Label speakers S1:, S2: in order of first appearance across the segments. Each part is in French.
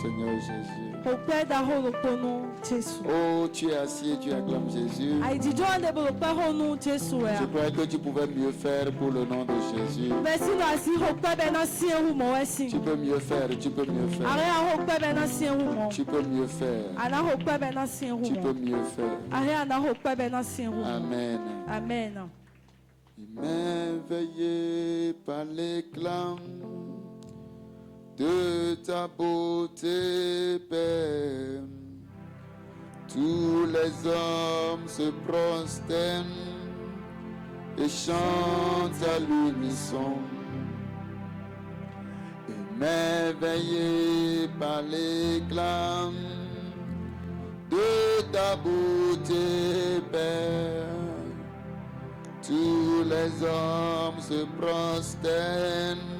S1: Seigneur Jésus.
S2: Oh, tu es assis et tu acclames Jésus.
S1: Je croyais que tu pouvais mieux faire pour le nom de Jésus. Tu peux mieux faire, tu peux mieux faire. Tu peux mieux faire. Tu peux mieux faire. Amen.
S2: Amen.
S1: Émerveillé par l'éclat de ta beauté, Père, tous les hommes se prosternent et chantent à l'unisson. Émerveillé par l'éclat de ta beauté, Père, tous les hommes se prosternent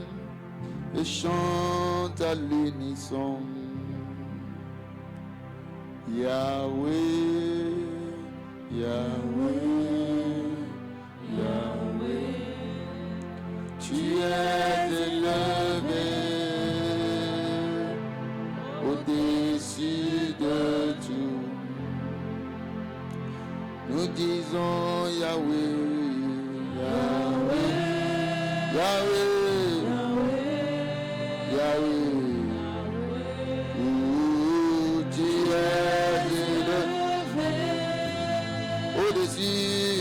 S1: et chante à l'unisson. Yahweh, Yahweh, Yahweh, tu es élevé au-dessus de tout. Nous disons Yahweh, Yahweh, Yahweh.
S2: Au-dessus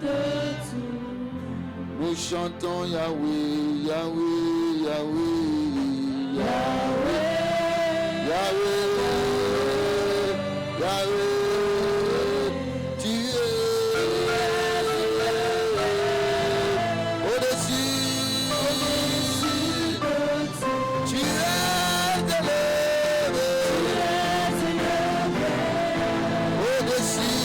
S2: de tout.
S1: Nous chantons Yahweh, Yahweh, Yahweh, Yahweh, Yahweh, Yahweh. Tu es au-dessus de tout. Tu es élevé au-dessus.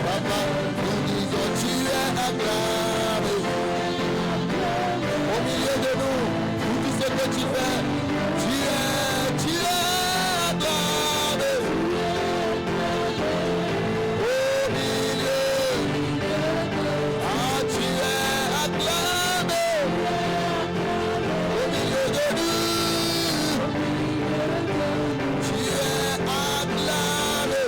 S1: Papa, nous disons tu es acclamé. Au milieu de nous, pour tout ce que tu fais, tu es acclamé. Au milieu, tu es acclamé. Au milieu de nous, tu es acclamé.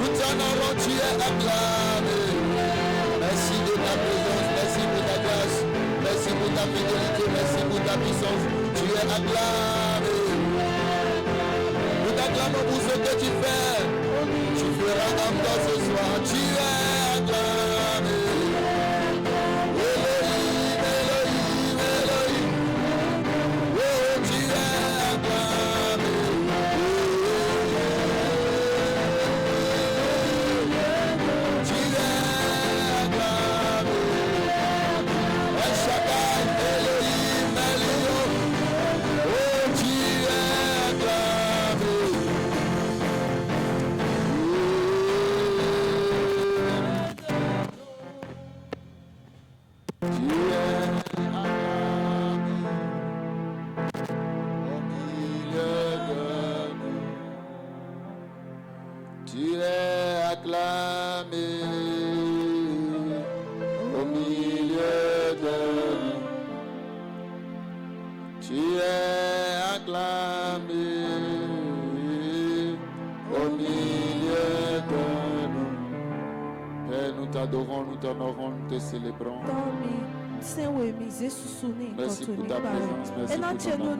S1: Nous t'honorons, tu es acclamé. Merci de ta présence, merci pour ta grâce, merci pour ta fidélité, merci pour ta puissance. Tu es acclamé. Nous t'acclamons pour ce que tu fais. Tu feras encore ce soir. Tu es acclamé. Elohim, Elohim, Elohim. Oh, tu es acclamé. Tu es acclamé. El Shaddai, Elohim, Elohim. Oh, tu es acclamé. Tu es acclamé au milieu de nous. Tu es acclamé au milieu de nous. Père, nous t'adorons, nous t'honorons, nous te célébrons. Merci pour ta présence, merci pour ton amour.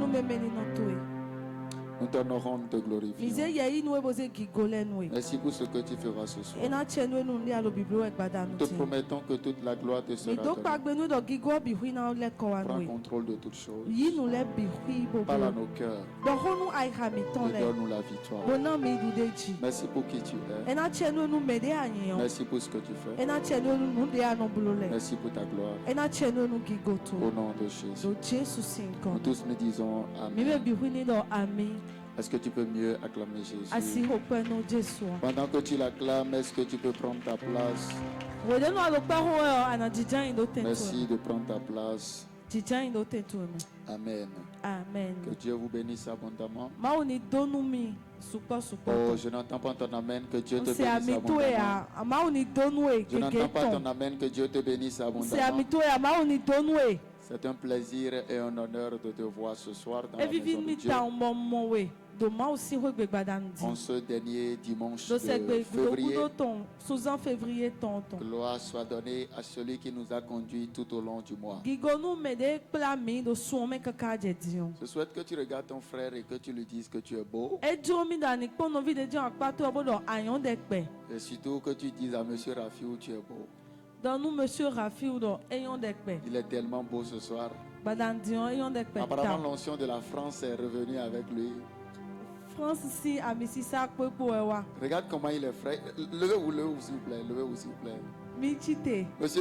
S1: Nous t'honorons, nous te glorifions. Merci pour ce que tu feras ce soir. Nous te promettons que toute la gloire te sera donnée. Prends contrôle de toutes choses. Parle à nos cœurs. Et donne-nous la victoire. Merci pour qui tu es. Merci pour ce que tu fais. Merci pour ta gloire. Au nom de Jésus. Nous tous nous disons Amen. Est-ce que tu peux mieux acclamer Jésus? Pendant que tu l'acclames, est-ce que tu peux prendre ta place? Merci de prendre ta place. Amen.
S2: Amen.
S1: Que Dieu vous bénisse abondamment. Oh, je n'entends pas ton amen. Que Dieu te bénisse abondamment. Je n'entends pas ton amen. Que Dieu te bénisse abondamment. C'est un plaisir et un honneur de te voir ce soir dans la maison de Dieu. En ce dernier dimanche de février, gloire soit donnée à celui qui nous a conduits tout au long du mois. Je souhaite que tu regardes ton frère et que tu lui dises que tu es beau. Et surtout que tu dises à Monsieur Rafiou, tu es beau. Il est tellement beau ce soir. Apparemment, l'onction de la France est revenue avec lui. Regarde comment il est frais. Levez-vous s'il vous plaît. Levez-vous s'il vous plaît.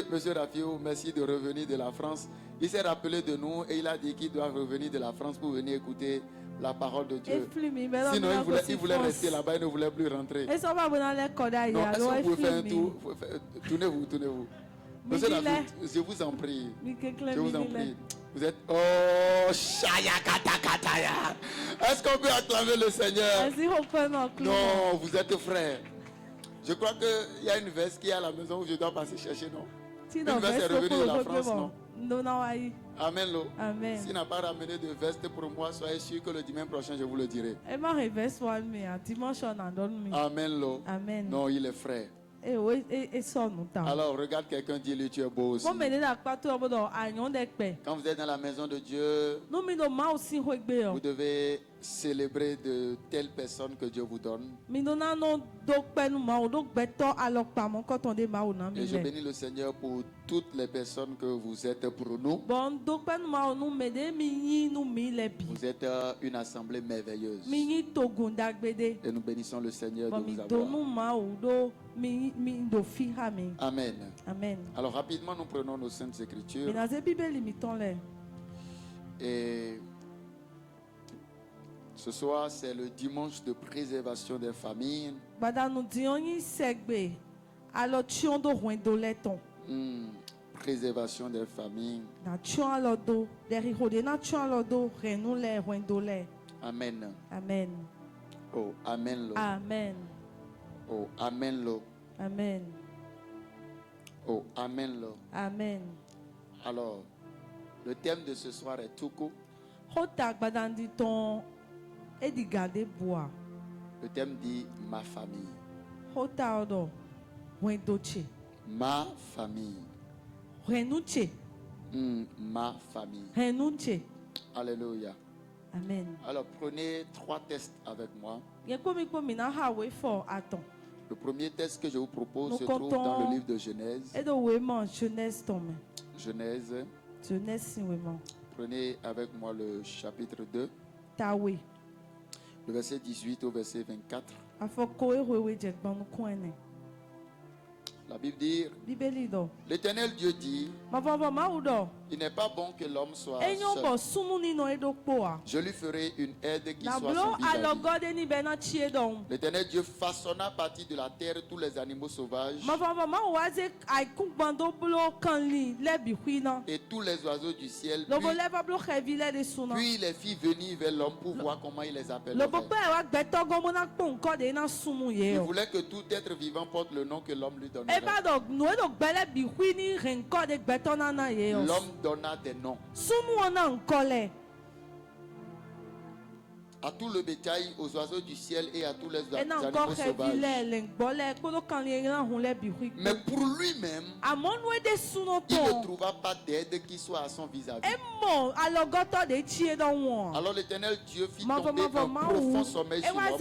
S1: Monsieur Rafiou, merci de revenir de la France. Il s'est rappelé de nous et il a dit qu'il doit revenir de la France pour venir écouter la parole de Dieu. Sinon, il voulait rester là-bas, il ne voulait plus rentrer. Non, est-ce que vous pouvez faire un tour? Tournez-vous. Monsieur Rafiou, je vous en prie. Je vous en prie. Vous êtes... Oh, Shaya Katakataya. Est-ce qu'on peut acclamer le Seigneur? Non, vous êtes frères. Je crois qu'il y a une veste qui est à la maison où je dois passer chercher, non? Une veste est revenue de la France, non? Amen, lo.
S2: Amen.
S1: S'il n'a pas ramené de veste pour moi, soyez sûr que le dimanche prochain, je vous le dirai. Amen, lo.
S2: Amen.
S1: Non, il est frère. Alors, regarde quelqu'un, dis-lui, tu es beau aussi. Quand vous êtes dans la maison de Dieu, vous devez célébrer de telles personnes que Dieu vous donne. Et je bénis le Seigneur pour toutes les personnes que vous êtes pour nous. Vous êtes une assemblée merveilleuse. Et nous bénissons le Seigneur de vous avoir. Amen.
S2: Amen.
S1: Alors rapidement, nous prenons nos saintes écritures. Et
S2: Ce soir, c'est le dimanche de préservation des familles. Préservation des familles. Amen.
S1: Amen.
S2: Oh, amen. Lo.
S1: Amen.
S2: Oh, amen. Lo.
S1: Amen.
S2: Oh, amen. Lo.
S1: Amen.
S2: Alors, le thème de ce soir est Tuku.
S1: Le
S2: thème dit ma famille. Ma famille. Ma famille. Alléluia.
S1: Amen.
S2: Alors prenez 3 tests avec moi. Le premier test que je vous propose se trouve dans le livre de Genèse. Genèse. Prenez avec moi le chapitre 2. Le verset 18 au verset 24. La Bible dit, l'Éternel Dieu dit, il n'est pas bon que l'homme soit seul. Je lui ferai une aide qui soit son vis-à-vis. L'Éternel Dieu façonna à partir de la terre tous les animaux sauvages et tous les oiseaux du ciel. Puis il les fit venir vers l'homme pour voir comment il les appellerait. Il voulait que tout être vivant porte le nom que l'homme lui donnerait. L'homme donna des noms à tout le bétail, aux oiseaux du ciel et à tous les animaux sauvages. Mais pour lui-même, il ne trouva pas d'aide qui soit à son vis-à-vis. Alors l'Éternel Dieu fit tomber un profond sommeil sur l'homme,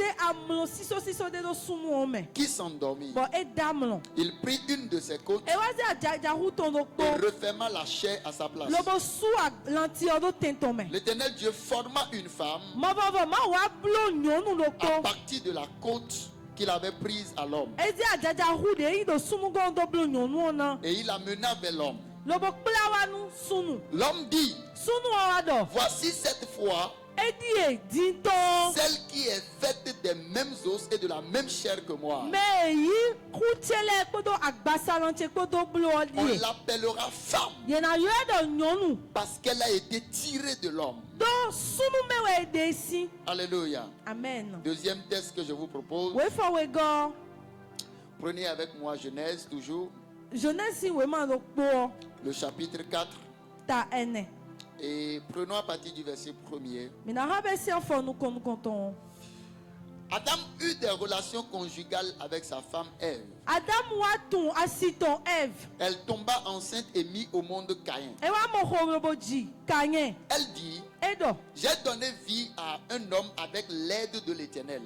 S2: qui s'endormit. Il prit une de ses côtes et referma la chair à sa place. L'Éternel Dieu forma une femme à partir de la côte qu'il avait prise à l'homme. Et il amena vers l'homme. L'homme dit, voici cette fois celle qui est faite des mêmes os et de la même chair que moi. On l'appellera femme parce qu'elle a été tirée de l'homme. Alléluia.
S1: Amen.
S2: Deuxième test que je vous propose. Prenez avec moi Genèse toujours. Le chapitre 4. Et prenons à partir du verset 1er. Adam eut des relations conjugales avec sa femme Ève. Elle tomba enceinte et mit au monde Caïn. Elle dit, j'ai donné vie à un homme avec l'aide de l'Éternel.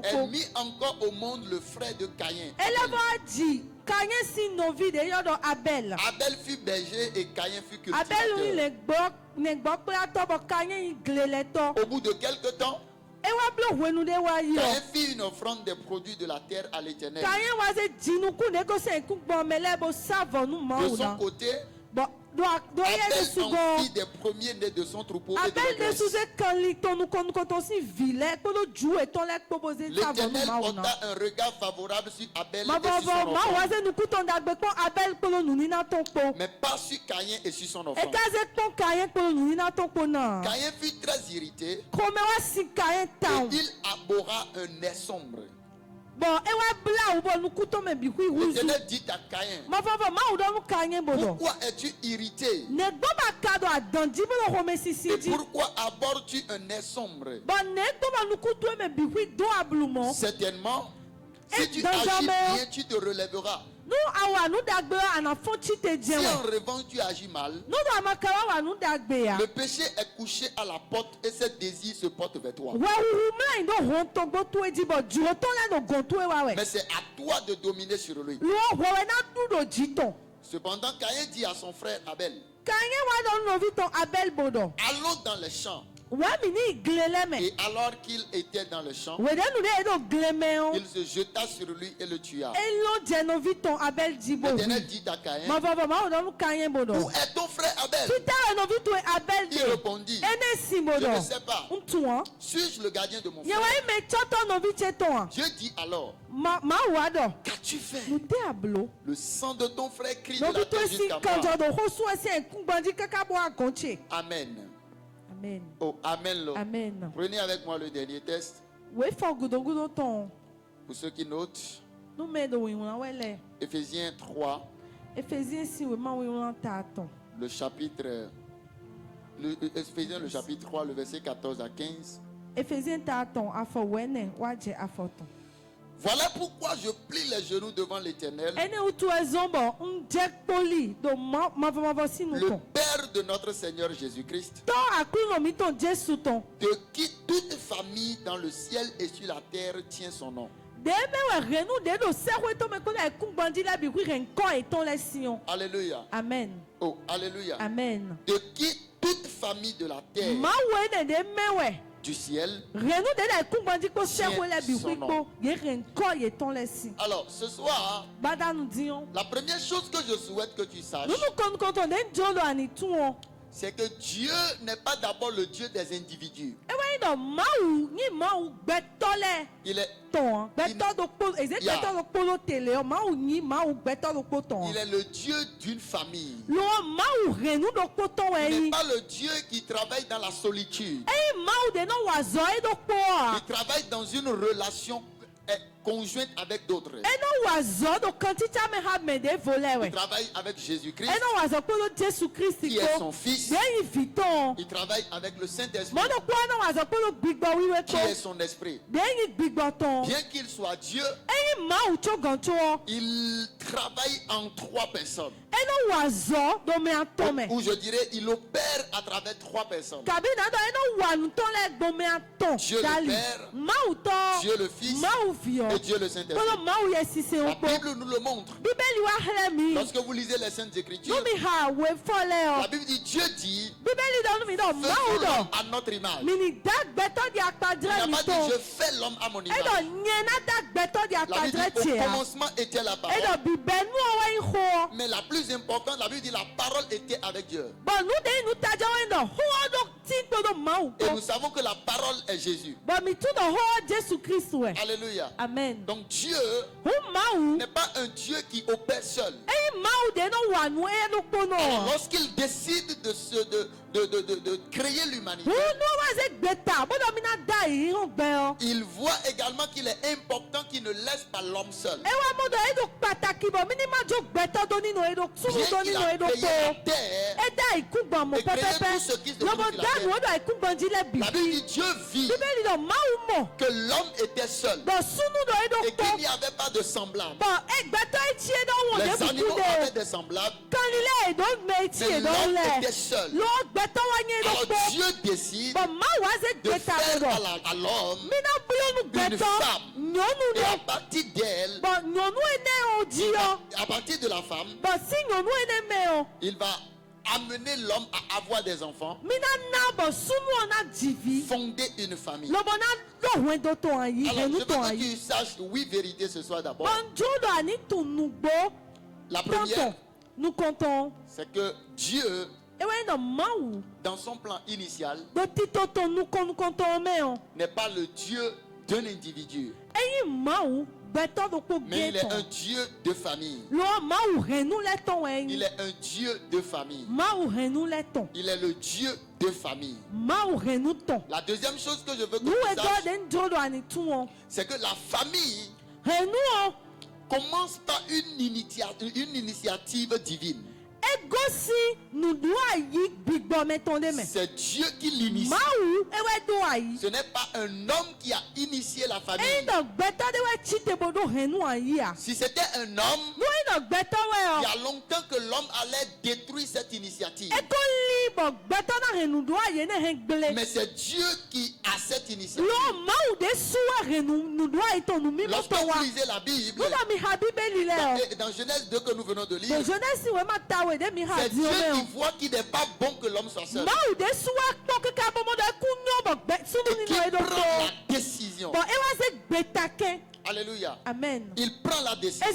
S2: Elle mit encore au monde le frère de Caïn. Abel fut berger et Caïn fut cultivateur. Au bout de quelque temps, Caïn fit une offrande des produits de la terre à l'Éternel. De son côté, Abel en fit des premiers-nés de son troupeau et de la graisse. L'Éternel porta un regard favorable sur Abel et sur son enfant, mais pas sur Caïn et sur son enfant. Caïn fut très irrité et il abhorra un nez sombre. L'Éternel dit à Caïn, pourquoi es-tu irrité? Et pourquoi abordes-tu un nez sombre? Certainement, si tu agis bien, tu te relèveras. Si en revanche tu agis mal, le péché est couché à la porte et ses désirs se portent vers toi. Mais c'est à toi de dominer sur lui. Cependant, Caïn dit à son frère Abel, allons dans les champs. Et alors qu'il était dans le champ, il se jeta sur lui et le tua. L'Éternel dit à Caïn, où est ton frère Abel? Il répondit, je ne sais pas. Suis-je le gardien de mon frère? Dieu dit alors, qu'as-tu fait? Le sang de ton frère crie de la terre jusqu'à moi. Amen.
S1: Amen.
S2: Oh, amen.
S1: Amen.
S2: Prenez avec moi le dernier test. Pour ceux qui notent, Éphésiens 3, le chapitre 3, le verset 14 à 15. Voilà pourquoi je plie les genoux devant l'Éternel, le Père de notre Seigneur Jésus-Christ, de qui toute famille dans le ciel et sur la terre tient son nom. Alléluia.
S1: Amen.
S2: Oh, alléluia.
S1: Amen.
S2: De qui toute famille de la terre, du ciel, alors ce soir, la première chose que je souhaite que tu saches, c'est que Dieu n'est pas d'abord le Dieu des individus. Il est le Dieu d'une famille. Il n'est pas le Dieu qui travaille dans la solitude. Il travaille dans une relation conjointe avec d'autres. Il travaille avec Jésus-Christ, qui est son fils. Il travaille avec le Saint-Esprit, qui est son esprit. Bien qu'il soit Dieu, il travaille en trois personnes. Ou je dirais, il opère à travers trois personnes. Dieu le Père, Dieu le Fils et Dieu le Saint-Esprit. La Bible nous le montre. Lorsque vous lisez les Saintes Écritures, la Bible dit, Dieu dit, faisons l'homme à notre image. Il n'a pas dit, je fais l'homme à mon image. La Bible dit, au commencement était la parole. Mais la plus importante, la Bible dit, la parole était avec Dieu. Et nous savons que la parole est Jésus. Alléluia.
S1: Amen.
S2: Donc Dieu n'est pas un Dieu qui opère seul. Alors, lorsqu'il décide de créer l'humanité, il voit également qu'il est important qu'il ne laisse pas l'homme seul. Bien qu'il a créé la terre et créé tout ce qui se trouve sur la terre, la Bible dit Dieu vit que l'homme était seul et qu'il n'y avait pas de semblable. Les animaux avaient des semblables, mais l'homme était seul. Alors Dieu décide de faire à l'homme une femme, et à partir d'elle, à partir de la femme, il va amener l'homme à avoir des enfants, fonder une famille. Alors je veux que tu saches 8 vérités ce soir d'abord. La première, c'est que Dieu, dans son plan initial, n'est pas le Dieu d'un individu, mais il est un Dieu de famille. Il est un Dieu de famille. Il est le Dieu de famille. La deuxième chose que je veux que tu saches, c'est que la famille commence par une initiative divine. C'est Dieu qui l'initie. Ce n'est pas un homme qui a initié la famille. Si c'était un homme, il y a longtemps que l'homme allait détruire cette initiative. Mais c'est Dieu qui a cette initiative. Lorsque vous lisez la Bible, dans Genèse 2 que nous venons de lire, C'est Dieu qui voit qu'il n'est pas bon que l'homme soit seul. Et qui prend la décision. Alléluia.
S1: Amen.
S2: Il prend la décision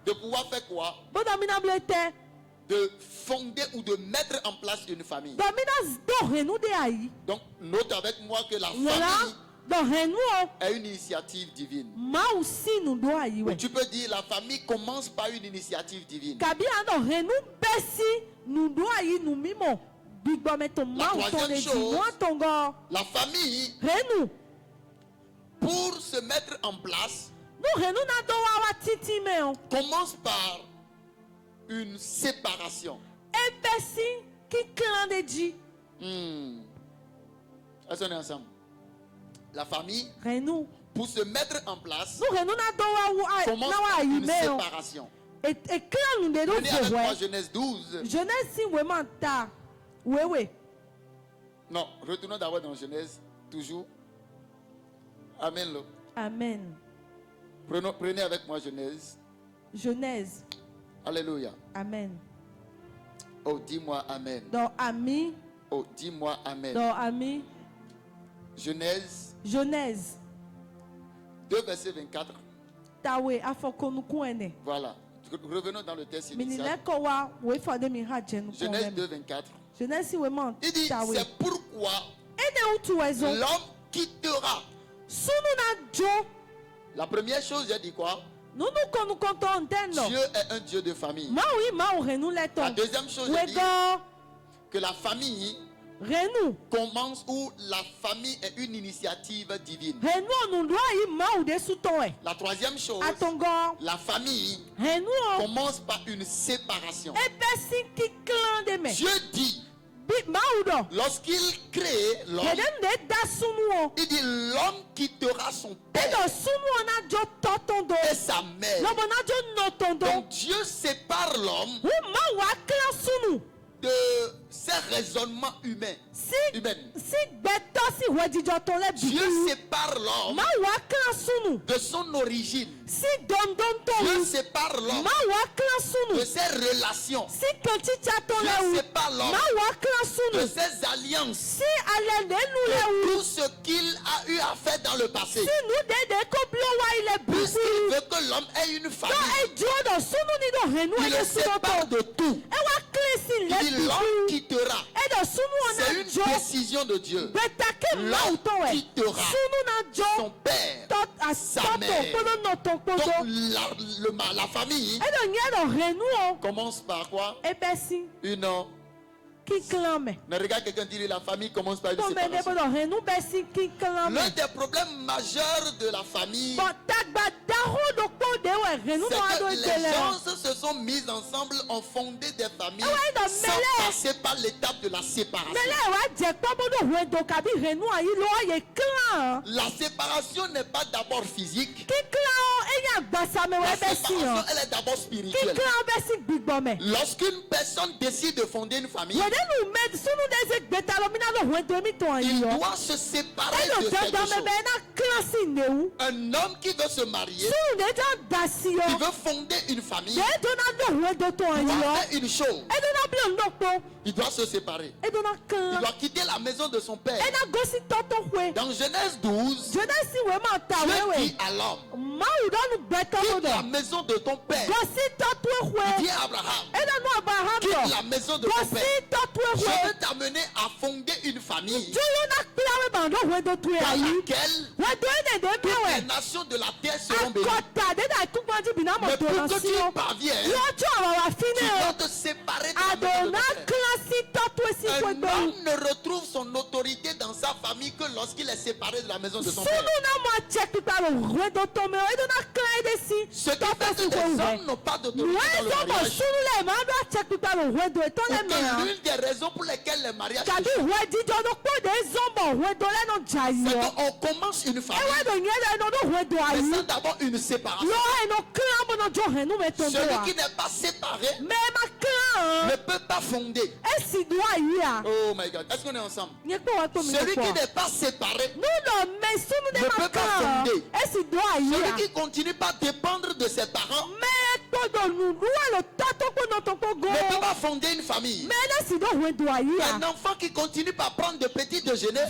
S2: de pouvoir faire quoi? De fonder ou de mettre en place une famille. Donc, note avec moi que la famille est une initiative divine. Ou tu peux dire la famille commence par une initiative divine. La troisième chose, la famille, pour se mettre en place, commence par une séparation. Est-ce qu'on est ensemble? La famille, pour se mettre en place, commence par une séparation. Venez avec moi, Genèse 12. Non, retournons d'abord dans Genèse, toujours. Amen.
S1: Amen.
S2: Prenez avec moi Genèse. Alléluia.
S1: Amen.
S2: Oh, dis-moi Amen.
S1: Dans ami.
S2: Oh, dis-moi Amen.
S1: Dans ami.
S2: Genèse 2, verset 24. Voilà. Revenons dans le texte initial. Genèse 2, 24. Il dit, c'est pourquoi l'homme quittera. La première chose, j'ai dit quoi? Dieu est un Dieu de famille. La deuxième chose, j'ai dit que la famille commence où la famille est une initiative divine. La troisième chose, la famille commence par une séparation. Dieu dit, lorsqu'il crée l'homme, il dit l'homme quittera son père et sa mère. Donc Dieu sépare l'homme de ses raisonnements humains. Dieu sépare l'homme de son origine. Dieu sépare l'homme de ses relations. Dieu sépare l'homme de ses alliances, de tout ce qu'il a eu à faire dans le passé. Puisqu'il veut que l'homme ait une famille, il le sépare de tout. Il dit l'homme quittera. C'est une décision de Dieu. L'homme quittera son père, sa mère. Donc la famille commence par quoi? Une. Ne regarde quelqu'un dire la famille commence par une séparation. L'un des problèmes majeurs de la famille, c'est que les gens se sont mis ensemble, ont fondé des familles sans passer par l'étape de la séparation. La séparation n'est pas d'abord physique. La séparation, elle est d'abord spirituelle. Lorsqu'une personne décide de fonder une famille, il doit se séparer de quelque chose. Un homme qui veut se marier, qui veut fonder une famille, doit faire une chose. Il doit se séparer. Il doit quitter la maison de son père. Dans Genèse 12, Dieu dit à l'homme, quitte la maison de ton père. Il dit à Abraham, quitte la maison de ton père. Je veux t'amener à fonder une famille dans laquelle toutes les nations de la terre seront bénies. Mais pour que tu y parviennes, tu dois te séparer de la maison de ton père. Un homme ne retrouve son autorité dans sa famille que lorsqu'il est séparé de la maison de son père. Ce qui fait que les hommes n'ont pas d'autorité dans le mariage, ou que l'une des raisons pour lesquelles les mariages c'est qu'on commence une famille, mais sans d'abord une séparation. Celui qui n'est pas séparé ne peut pas fonder. Oh my God, est-ce qu'on est ensemble? Celui qui n'est pas séparé ne peut pas fonder. Celui qui continue pas dépendre de ses parents ne peut pas fonder une famille. Un enfant qui continue par prendre de petits déjeuners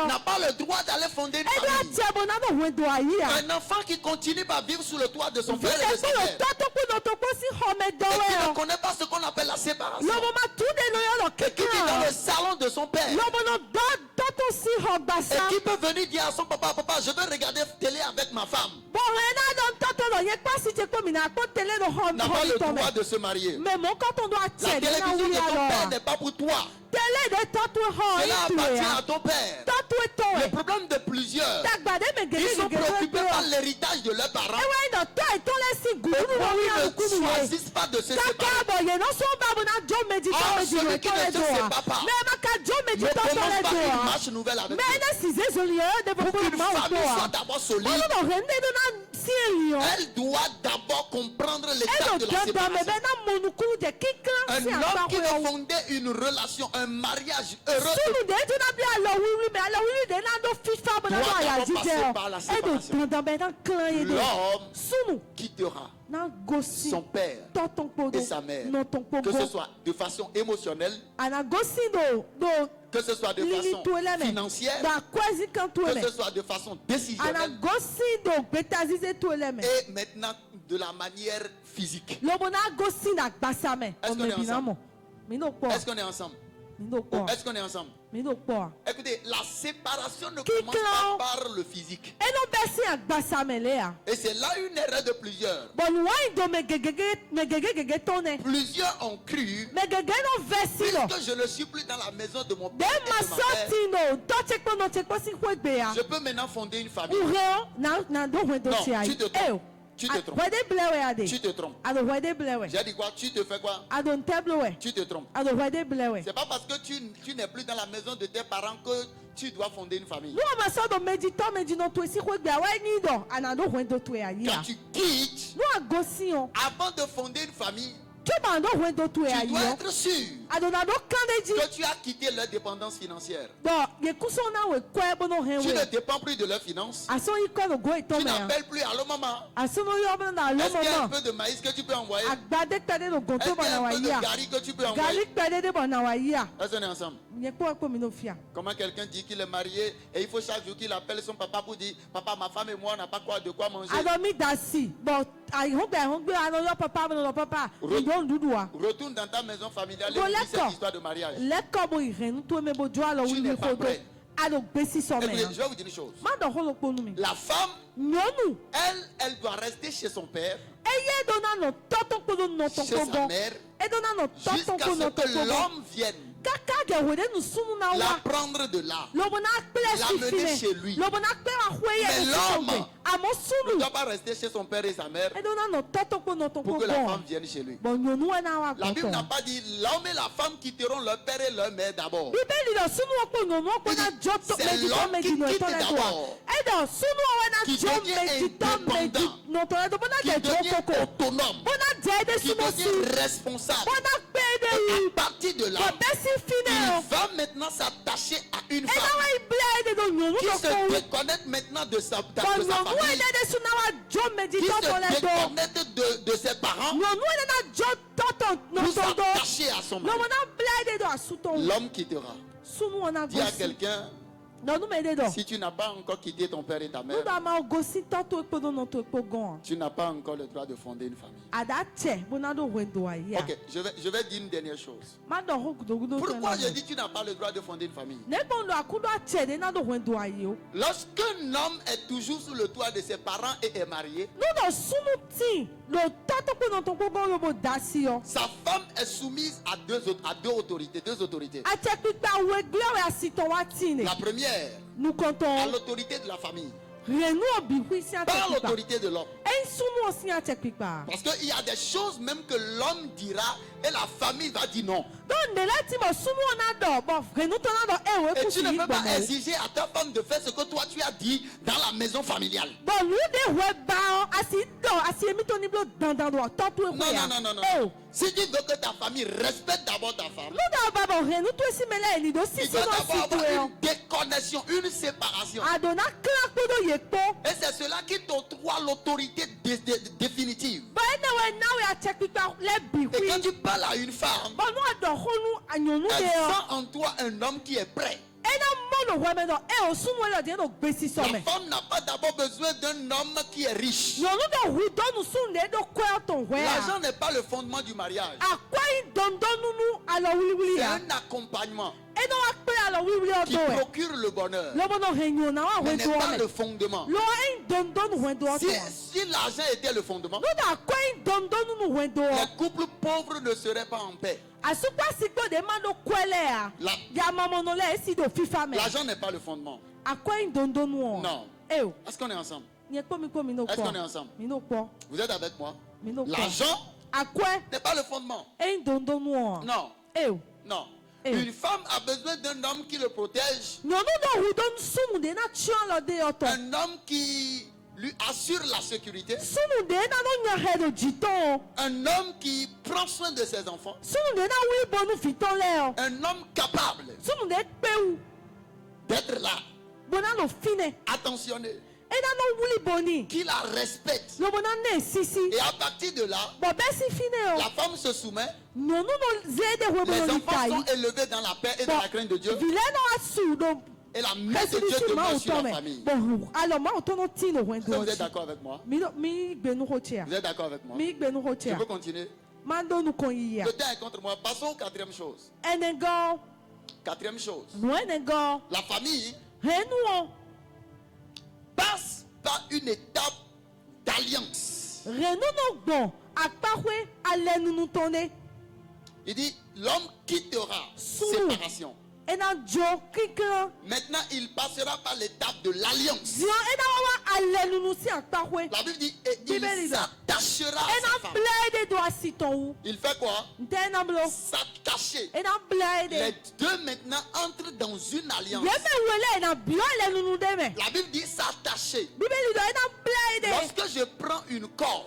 S2: n'a pas le droit d'aller fonder une famille. Un enfant qui continue par vivre sous le toit de son père et de sa mère et qui ne connaît pas ce qu'on appelle la séparation et qui vit dans le salon de son père et qui peut venir dire à son papa, papa, je veux regarder télé avec ma femme, n'a pas le droit de se marier. La télévision de ton père n'est pas pour toi. Cela appartient à ton père. Le problème de plusieurs, ils sont préoccupés par l'héritage de leurs parents. Ils ne choisissent pas de se séparer. Or, celui qui ne se sépare pas ne commence pas une marche nouvelle avec Dieu. Pour qu'une famille soit d'abord solide, elle doit d'abord comprendre l'état de la séparation. Un homme qui veut fonder une relation, un mariage heureux, doit d'abord passer par la séparation. L'homme quittera son père et sa mère, que ce soit de façon émotionnelle, que ce soit de façon financière, que ce soit de façon décisionnelle, et maintenant de la manière physique. Est-ce qu'on est ensemble? Est-ce qu'on est ensemble? Est-ce qu'on est ensemble? Écoutez, la séparation ne commence pas par le physique. Et c'est là une erreur de plusieurs. Plusieurs ont cru, puisque je ne suis plus dans la maison de mon père et de ma mère, je peux maintenant fonder une famille. Non, tu te trompes. Tu te trompes. Tu te trompes. J'ai dit quoi? Tu te fais quoi? Tu te trompes. C'est pas parce que tu n'es plus dans la maison de tes parents que tu dois fonder une famille. Quand tu quittes, avant de fonder une famille, tu dois être sûr que tu as quitté leur dépendance financière. Tu ne dépends plus de leurs finances. Tu n'appelles plus allô maman. Est-ce qu'il y a un peu de maïs que tu peux envoyer? Est-ce qu'il y a un peu de gari que tu peux envoyer? Est-ce qu'on est ensemble? Comment quelqu'un dit qu'il est marié et il faut chaque jour qu'il appelle son papa pour dire papa, ma femme et moi on n'a pas de quoi manger. Retourne dans ta maison familiale et dis cette histoire de mariage. Tu n'es pas prêt. Écoutez, je vais vous dire une chose. La femme, elle doit rester chez son père, chez sa mère, jusqu'à ce que l'homme vienne la prendre de là, l'amener chez lui. Mais l'homme ne doit pas rester chez son père et sa mère pour que la femme vienne chez lui. La Bible n'a pas dit l'homme et la femme quitteront leur père et leur mère d'abord. C'est l'homme qui quitte d'abord, qui devient indépendant, qui devient autonome, qui devient responsable. Et à partir de là, il va maintenant s'attacher à une femme qui se déconnecte maintenant de sa famille, qui se déconnecte de ses parents pour s'attacher à son mari. L'homme quittera. Dis à quelqu'un, si tu n'as pas encore quitté ton père et ta mère, tu n'as pas encore le droit de fonder une famille. Ok, je vais dire une dernière chose. Pourquoi je dis tu n'as pas le droit de fonder une famille? Lorsqu'un homme est toujours sous le toit de ses parents et est marié, sa femme est soumise à deux autorités. La première, à l'autorité de la famille, pas l'autorité de l'homme. Parce qu'il y a des choses même que l'homme dira et la famille va dire non. Et tu ne peux pas exiger à ta femme de faire ce que toi tu as dit dans la maison familiale. Non. Si tu veux que ta famille respecte d'abord ta femme, il doit d'abord avoir une déconnexion, une séparation. Et c'est cela qui t'octroie l'autorité définitive. Et quand tu parles à une femme, elle sent en toi un homme qui est prêt. La femme n'a pas d'abord besoin d'un homme qui est riche. L'argent n'est pas le fondement du mariage. C'est un accompagnement qui procure le bonheur, mais n'est pas le fondement. Si l'argent était le fondement, les couples pauvres ne seraient pas en paix. L'argent n'est pas le fondement. Non. Est-ce qu'on est ensemble? Est-ce qu'on est ensemble? Vous êtes avec moi? L'argent n'est pas le fondement. Non. Non. Une femme a besoin d'un homme qui le protège. Un homme qui lui assure la sécurité. Un homme qui prend soin de ses enfants. Un homme capable d'être là, attentionné, qui la respecte. Et à partir de là, la femme se soumet. Les enfants sont élevés dans la paix et dans la crainte de Dieu. Et la main de Dieu demeure sur la famille. Vous êtes d'accord avec moi? Vous êtes d'accord avec moi? Je peux continuer? Le temps est contre moi. Passons aux quatrième chose. Quatrième chose. La famille passe par une étape d'alliance. Il dit, l'homme quittera séparation. Maintenant, il passera par l'étape de l'alliance. La Bible dit, et il s'attachera à sa femme. Il fait quoi? S'attacher. Les deux maintenant entrent dans une alliance. La Bible dit s'attacher. Lorsque je prends une corde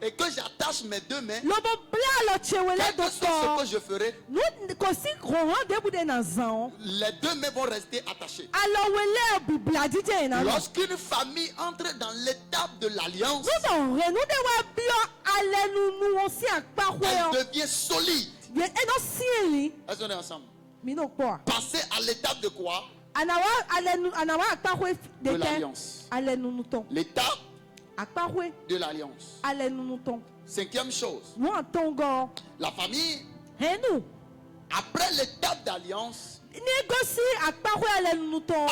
S2: et que j'attache mes deux mains, quel que soit ce que je ferai, les deux mains vont rester attachées. Lorsqu'une famille entre dans l'étape de l'alliance, elle devient solide. Est-ce qu'on est ensemble? Passer à l'étape de quoi? De l'alliance. L'étape de l'alliance. Cinquième chose, la famille, après l'étape d'alliance,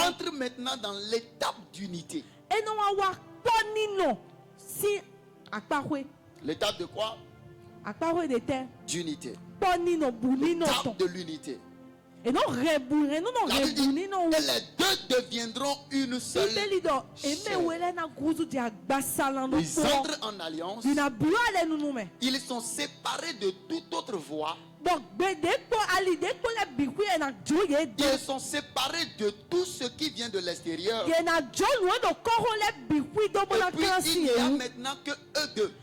S2: entre maintenant dans l'étape d'unité. L'étape de quoi? D'unité. L'étape de l'unité. La Bible dit, et les deux deviendront une seule chair. Ils entrent en alliance. Ils sont séparés de toute autre voie. Ils sont séparés de tout ce qui vient de l'extérieur. Et puis il n'y a maintenant que eux deux.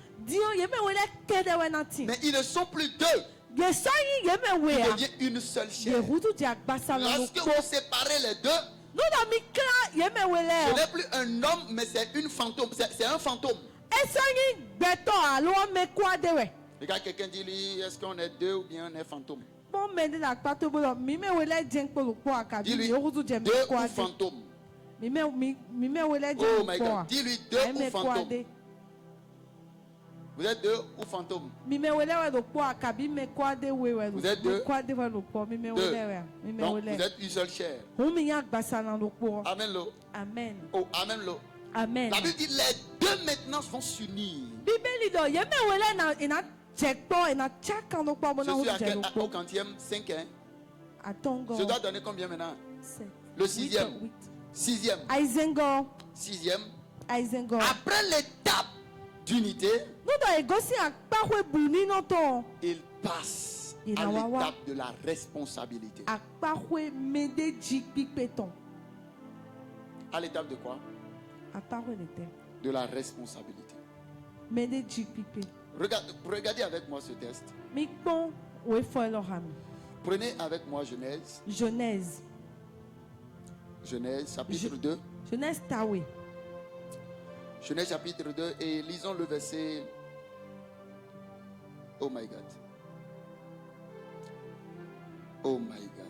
S2: Mais ils ne sont plus deux. Il devient une seule chair. Lorsque vous séparez les deux, ce n'est plus un homme, mais c'est une fantôme. C'est un fantôme. Regarde, quelqu'un dit lui, est-ce qu'on est deux ou bien on est fantôme? Dis-lui deux ou fantôme. Oh my God, dis-lui deux ou fantôme. Vous êtes deux ou fantômes? Vous êtes deux. Donc vous êtes une seule chair. Amen. Lo.
S1: Amen.
S2: Oh, amen. Lo.
S1: Amen.
S2: La Bible dit les deux maintenant vont s'unir. Je suis au quantième? 5, hein? Je dois donner combien maintenant? Le sixième. Sixième. Après l'étape d'unité, il passe à l'étape de la responsabilité. À l'étape de quoi? De la responsabilité. Regardez avec moi ce test. Prenez avec moi Genèse chapitre 2.
S1: Genèse Tawe.
S2: Genèse chapitre 2 et lisons le verset. Oh my God. Oh my God.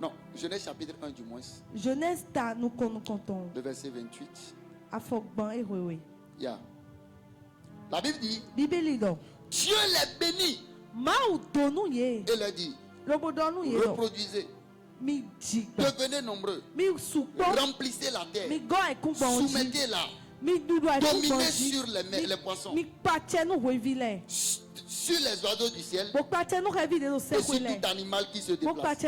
S2: Non, Genèse chapitre 1 du moins.
S1: Genèse ta nous comptons.
S2: Le verset 28.
S1: Yeah.
S2: La Bible dit, Dieu les bénit. Et il a dit, reproduisez. Devenez nombreux. Remplissez la terre. Soumettez-la. Dominez sur les poissons. Sur les oiseaux du ciel. Et sur tout animal qui se déplace.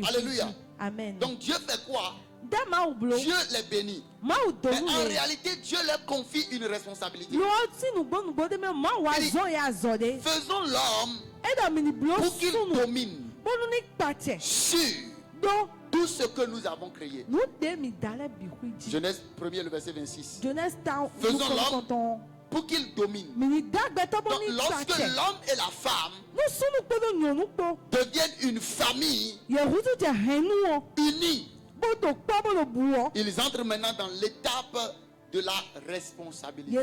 S2: Alléluia.
S1: Amen.
S2: Donc Dieu fait quoi? Dieu les bénit. Mais en réalité, Dieu leur confie une responsabilité. Faisons l'homme pour qu'il domine sur tout ce que nous avons créé. Genèse 1er, le verset 26. Faisons l'homme pour qu'il domine. Donc, lorsque l'homme et la femme deviennent une famille unie, ils entrent maintenant dans l'étape de la responsabilité.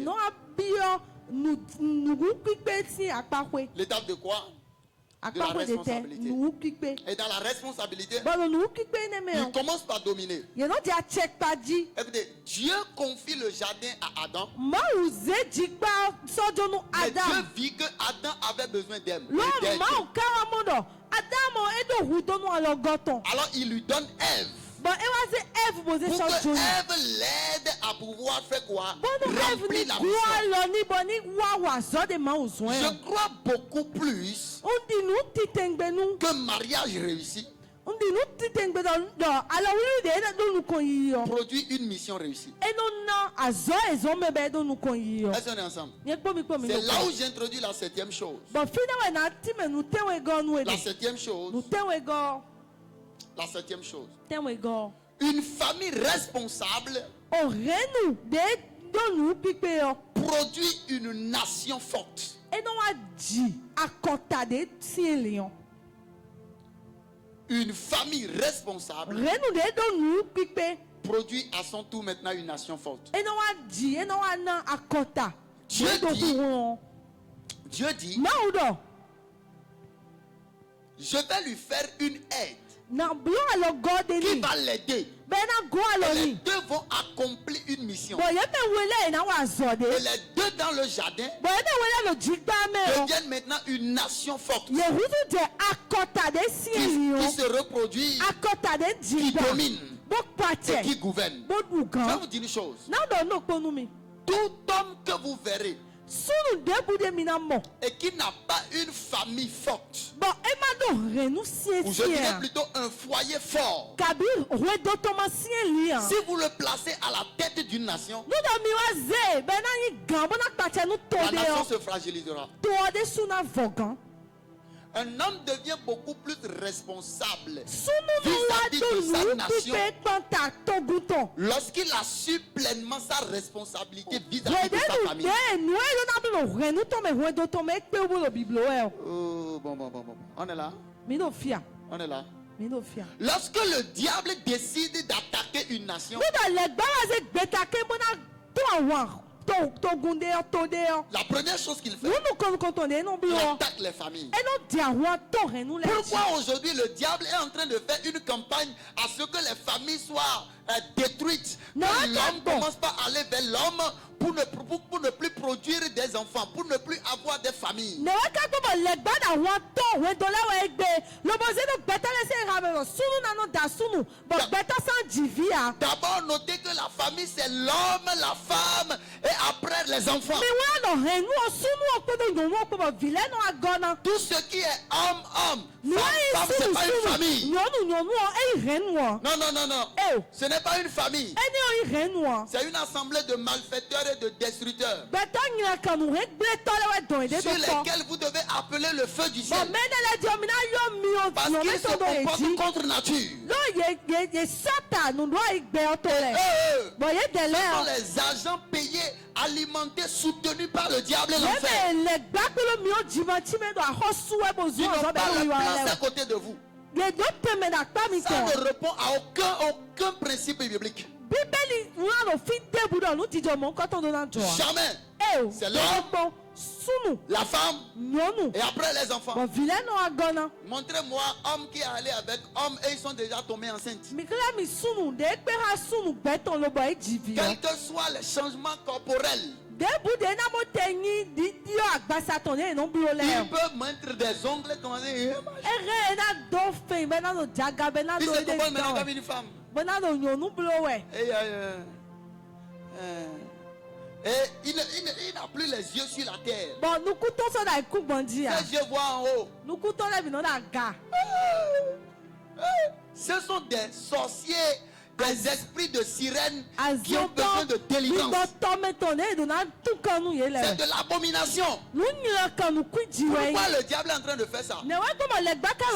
S2: L'étape de quoi? De la responsabilité. Et dans la responsabilité, il commence par dominer. Écoutez, Dieu confie le jardin à Adam. Mais Dieu vit que Adam avait besoin d'elle. Alors il lui donne Ève. Pour que Ève l'aide à pouvoir faire quoi? Remplir la mission. Je crois beaucoup plus que mariage réussi produit une mission réussie. Est-ce qu'on est ensemble? C'est là où j'introduis la septième chose. La septième chose. Une famille responsable produit une nation forte. Une famille responsable produit à son tour maintenant une nation forte. Dieu dit, je vais lui faire une aide qui va l'aider. Et les deux vont accomplir une mission. Et les deux dans le jardin deviennent maintenant une nation forte qui se reproduit, qui domine et qui gouverne. Je vais vous dire une chose. Tout homme que vous verrez et qui n'a pas une famille forte, ou je dirais plutôt un foyer fort, si vous le placez à la tête d'une nation, la nation se fragilisera. Un homme devient beaucoup plus responsable vis-à-vis de sa nation lorsqu'il assume pleinement sa responsabilité vis-à-vis de sa famille. Oh, bon. On est là? On est là? Lorsque le diable décide d'attaquer une nation, la première chose qu'il fait, il attaque les familles. Pourquoi aujourd'hui le diable est en train de faire une campagne à ce que les familles soient détruites? Que l'homme commence pas à aller vers l'homme pour ne plus produire des enfants, pour ne plus avoir des familles. D'abord, notez que la famille, c'est l'homme, la femme et après les enfants. Tout ce qui est homme, femme, c'est pas une famille. Non. Ce n'est pas une famille. C'est une assemblée de malfaiteurs et de destructeurs sur lesquels vous devez appeler le feu du ciel. Parce qu'ils se comportent contre nature. Ce sont les agents payés, alimentés, soutenus par le diable et l'enfer. Ils n'ont pas la place à côté de vous. Ça ne répond à aucun principe biblique. Jamais. C'est l'homme, la femme et après les enfants. Montrez-moi homme qui est allé avec homme et ils sont déjà tombés enceintes. Quels que soient les changements corporels, ils peuvent mettre des ongles comme ça. Ils se comportent maintenant comme une femme. Et il n'a plus les yeux sur la terre. Ses yeux voient en haut. Ce sont des sorciers, des esprits de sirène qui ont besoin de délivrance. C'est de l'abomination. Pourquoi le diable est en train de faire ça?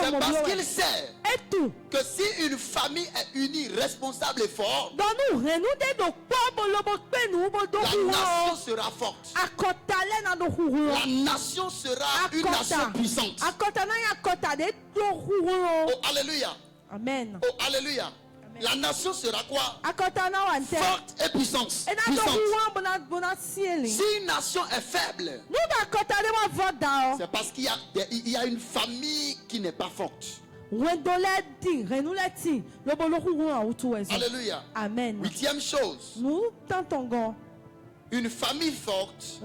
S2: C'est parce qu'il sait que si une famille est unie, responsable et forte, la nation sera forte. La nation sera une nation puissante. Oh, alléluia.
S1: Amen.
S2: Oh, alléluia. La nation sera quoi? Forte et puissante. Si une nation est faible, c'est parce qu'il y a une famille qui n'est pas forte. Alléluia.
S1: Amen.
S2: 8e chose. Une famille forte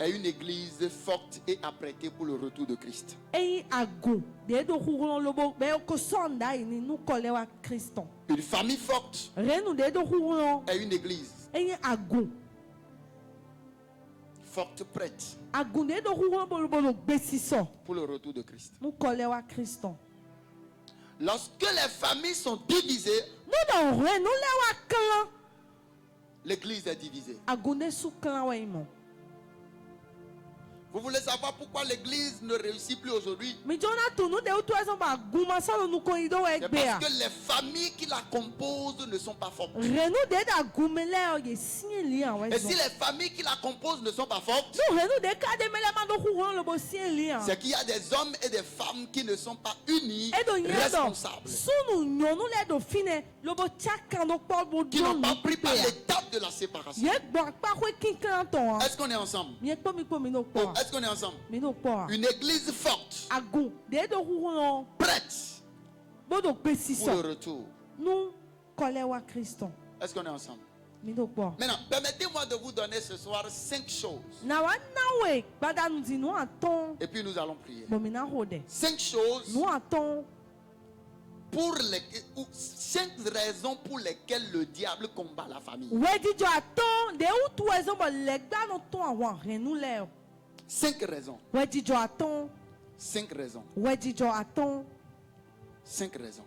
S2: est une église forte et apprêtée pour le retour de Christ. Une famille forte est une église forte, prête pour le retour de Christ. Lorsque les familles sont divisées, l'église est divisée. Vous voulez savoir pourquoi l'église ne réussit plus aujourd'hui? C'est parce que les familles qui la composent ne sont pas fortes. Et si les familles qui la composent ne sont pas fortes, c'est qu'il y a des hommes et des femmes qui ne sont pas unis, responsables, qui n'ont pas pris par l'étape de la séparation. Est-ce qu'on est ensemble? Est-ce qu'on est ensemble? Une église forte, prête pour le retour. Est-ce qu'on est ensemble? Maintenant, permettez-moi de vous donner ce soir 5 choses. Et puis nous allons prier. 5 choses pour 5 raisons pour lesquelles le diable combat la famille. 5 raisons. 5 raisons. 5 raisons.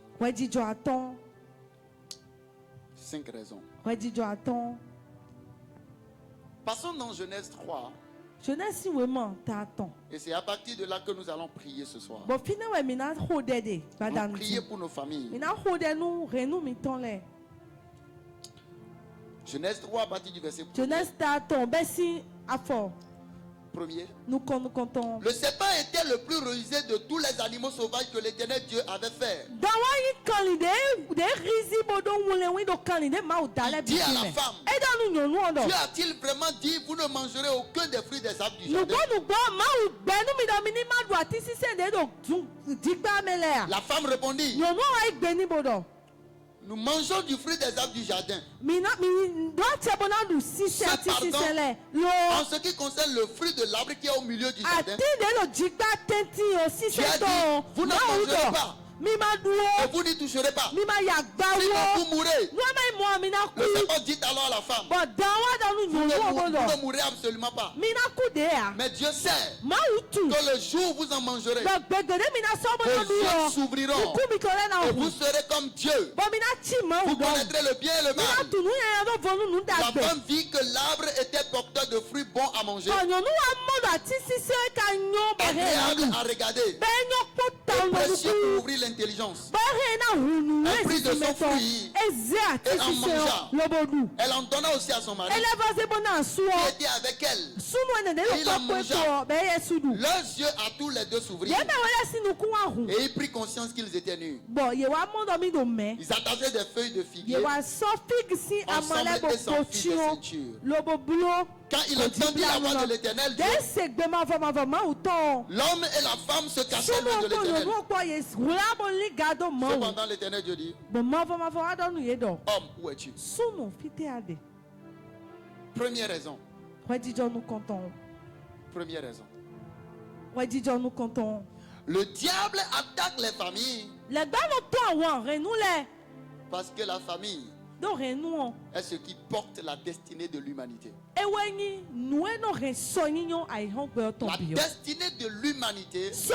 S2: 5 raisons. Passons dans Genèse 3. Et c'est à partir de là que nous allons prier ce soir. Nous prier pour nos familles. Genèse 3 à partir du verset 1er. Le serpent était le plus rusé de tous les animaux sauvages que l'Éternel Dieu avait fait. Il dit à la femme, Dieu a-t-il vraiment dit, vous ne mangerez aucun des fruits des arbres du jardin? La femme répondit, nous mangeons du fruit des arbres du jardin. Cependant, en ce qui concerne le fruit de l'arbre qui est au milieu du jardin, Dieu a dit, vous n'en mangerez pas. Et vous n'y toucherez pas. Sinon vous mourrez. Le serpent dit alors à la femme, vous ne mourrez absolument pas. Mais Dieu sait que le jour où vous en mangerez, vos yeux s'ouvriront et vous serez comme Dieu. Vous connaîtrez le bien et le mal. La femme vit que l'arbre était porteur de fruits bons à manger, agréable à regarder, et est précieux pour ouvrir l'intelligence. Elle prit de son fruit et en mangea. Elle en donna aussi à son mari qui était avec elle. Et il en mangea. Leurs yeux à tous les deux s'ouvrirent. Et ils prirent conscience qu'ils étaient nus. Ils attachaient des feuilles de figuier ensemble et s'en firent des ceintures. Quand il entendit la voix de l'Éternel Dieu, l'homme et la femme se cachaient loin de l'Éternel. Cependant l'Éternel Dieu dit, homme, où es-tu? Première raison. Première raison. Le diable attaque les familles parce que la famille est ce qui porte la destinée de l'humanité. La destinée de l'humanité ne se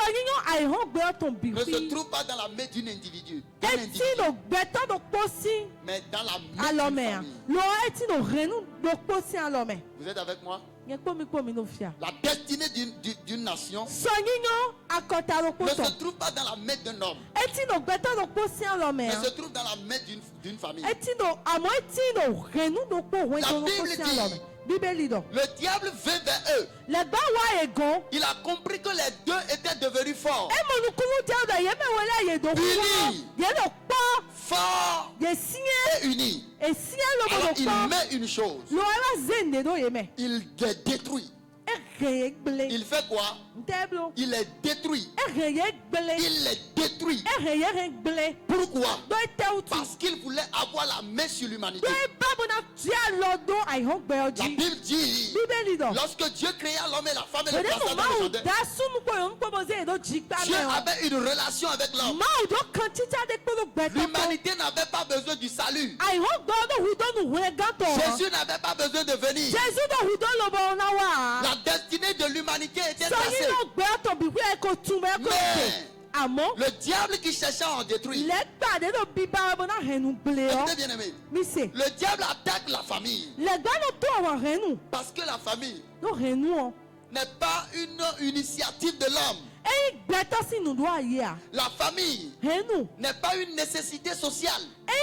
S2: trouve pas dans la main d'un individu, mais dans la main d'une famille. Vous êtes avec moi? La destinée d'une nation ne se trouve pas dans la main d'un homme, mais se trouve dans la main d'une famille. La Bible dit, le diable vint vers eux. Il a compris que les deux étaient devenus forts. Unis, forts et unis. Alors il met une chose. Il les détruit. Il fait quoi? Il les détruit. Il les détruit. Pourquoi? Parce qu'il voulait avoir la main sur l'humanité. La Bible dit, lorsque Dieu créa l'homme et la femme et le plaça dans le jardin, Dieu avait une relation avec l'homme. L'humanité n'avait pas besoin du salut. Jésus n'avait pas besoin de venir. La destinée de l'humanité était tracée. Mais le diable qui cherchait à en détruire. Écoutez bien aimé, le diable attaque la famille parce que la famille n'est pas une initiative de l'homme. La famille n'est pas une nécessité sociale, mais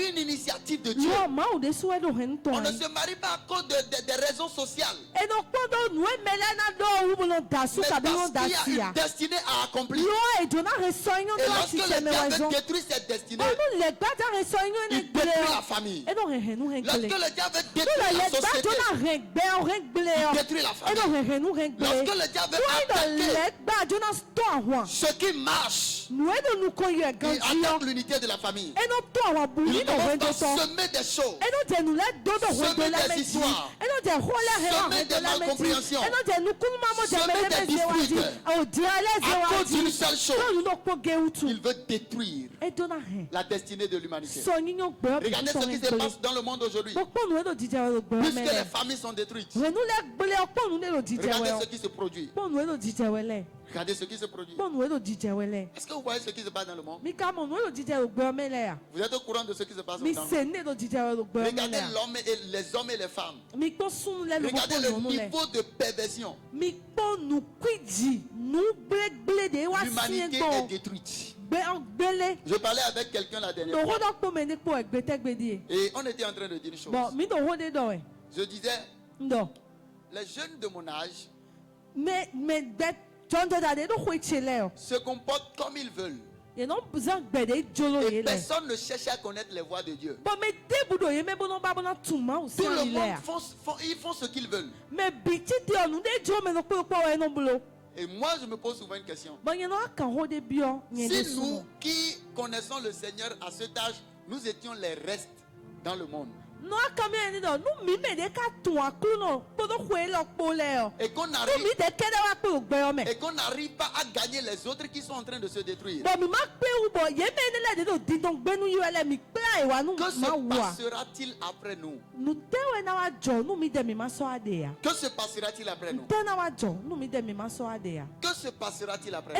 S2: une initiative de Dieu. On ne se marie pas à cause des raisons sociales, mais parce qu'il y a une destinée à accomplir. Et lorsque le diable détruit cette destinée, il détruit la famille. Lorsque le diable détruit la société, il détruit la famille. Lorsque le diable attaque ce qui marche, il attaque l'unité de la famille. Il commence à semer des choses, semer des histoires, semer des malcompréhensions, semer des disputes. À cause d'une seule chose, il veut détruire la destinée de l'humanité. Regardez ce qui se passe dans le monde aujourd'hui. Puisque les familles sont détruites, regardez ce qui se produit. Regardez ce qui se produit. Est-ce que vous voyez ce qui se passe dans le monde? Vous êtes au courant de ce qui se passe dans le monde? Regardez l'homme et les hommes et les femmes. Regardez le niveau de perversion. L'humanité est détruite. Je parlais avec quelqu'un la dernière fois et on était en train de dire une chose. Je disais, les jeunes de mon âge se comportent comme ils veulent. Et personne ne cherche à connaître les voies de Dieu. Tout le monde ils font ce qu'ils veulent. Et moi je me pose souvent une question. Si nous qui connaissons le Seigneur à cet âge, nous étions les restes dans le monde, et qu'on n'arrive pas à gagner les autres qui sont en train de se détruire, que se passera-t-il après nous? Que se passera-t-il après nous? Que se passera-t-il après nous?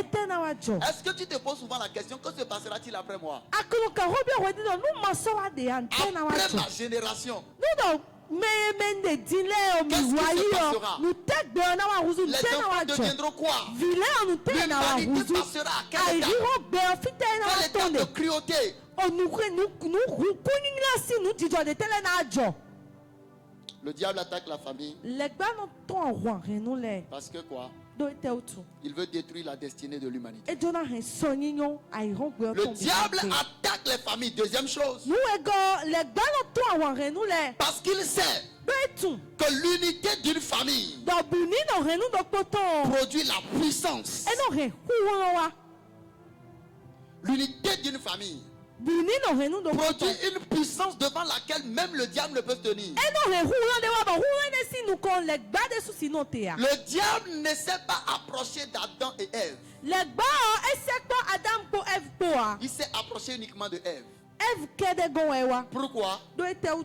S2: Est-ce que tu te poses souvent la question, que se passera-t-il après moi? Après ma génération, Qu'est-ce qui se passera? Les enfants deviendront quoi? L'humanité passera à quel état? Quel état de cruauté? Le diable attaque la famille. Parce que quoi? Il veut détruire la destinée de l'humanité. Le diable attaque les familles. Deuxième chose. Parce qu'il sait que l'unité d'une famille produit la puissance. L'unité d'une famille produit une puissance devant laquelle même le diable ne peut tenir. Le diable ne s'est pas approché d'Adam et Ève. Il s'est approché uniquement de Ève. Pourquoi?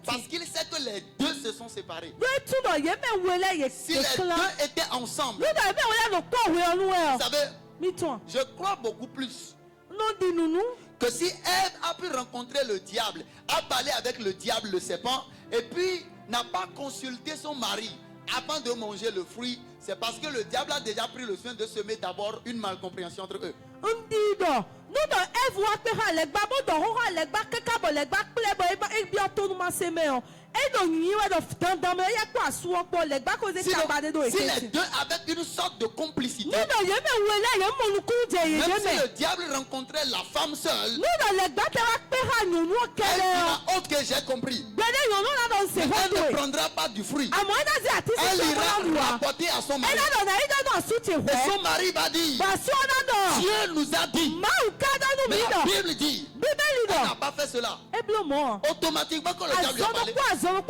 S2: Parce qu'il sait que les deux se sont séparés. Si les deux étaient ensemble, vous savez, je crois beaucoup plus que si Ève a pu rencontrer le diable, a parlé avec le diable, le serpent, et puis n'a pas consulté son mari avant de manger le fruit, c'est parce que le diable a déjà pris le soin de semer d'abord une malcompréhension entre eux. Si les deux avaient une sorte de complicité, même si le diable rencontrait la femme seule, elle dira ok, j'ai compris, mais elle ne prendra pas du fruit. Elle ira rapporter à son mari, et son mari va dire Dieu nous a dit, mais la Bible dit elle n'a pas fait cela. Automatiquement quand le diable lui a parlé,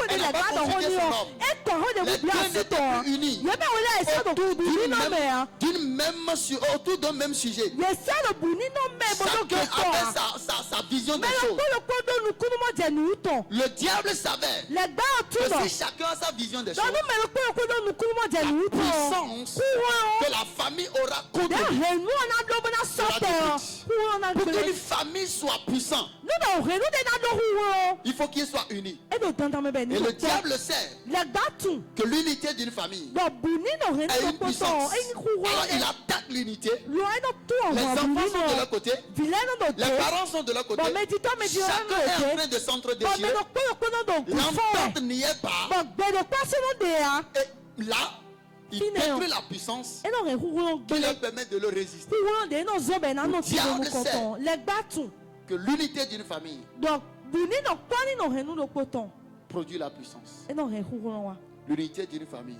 S2: elle n'a pas consulté son homme. Les deux n'étaient plus unis autour d'un même sujet. Chacun avait sa vision des choses. Le diable savait que si chacun a sa vision des choses, la puissance que la famille aura contre lui sera détruite. Pour qu'une famille soit puissante, il faut qu'il soit uni. Et le diable sait que l'unité d'une famille a une puissance. Alors il attaque l'unité. Les enfants sont de leur côté, les parents sont de leur côté. Chacun est en train de s'entre-déchirer. L'entente n'y est pas. Et là, il détruit la puissance qui leur permet de le résister. Le diable sait que l'unité d'une famille produit la puissance. L'unité d'une famille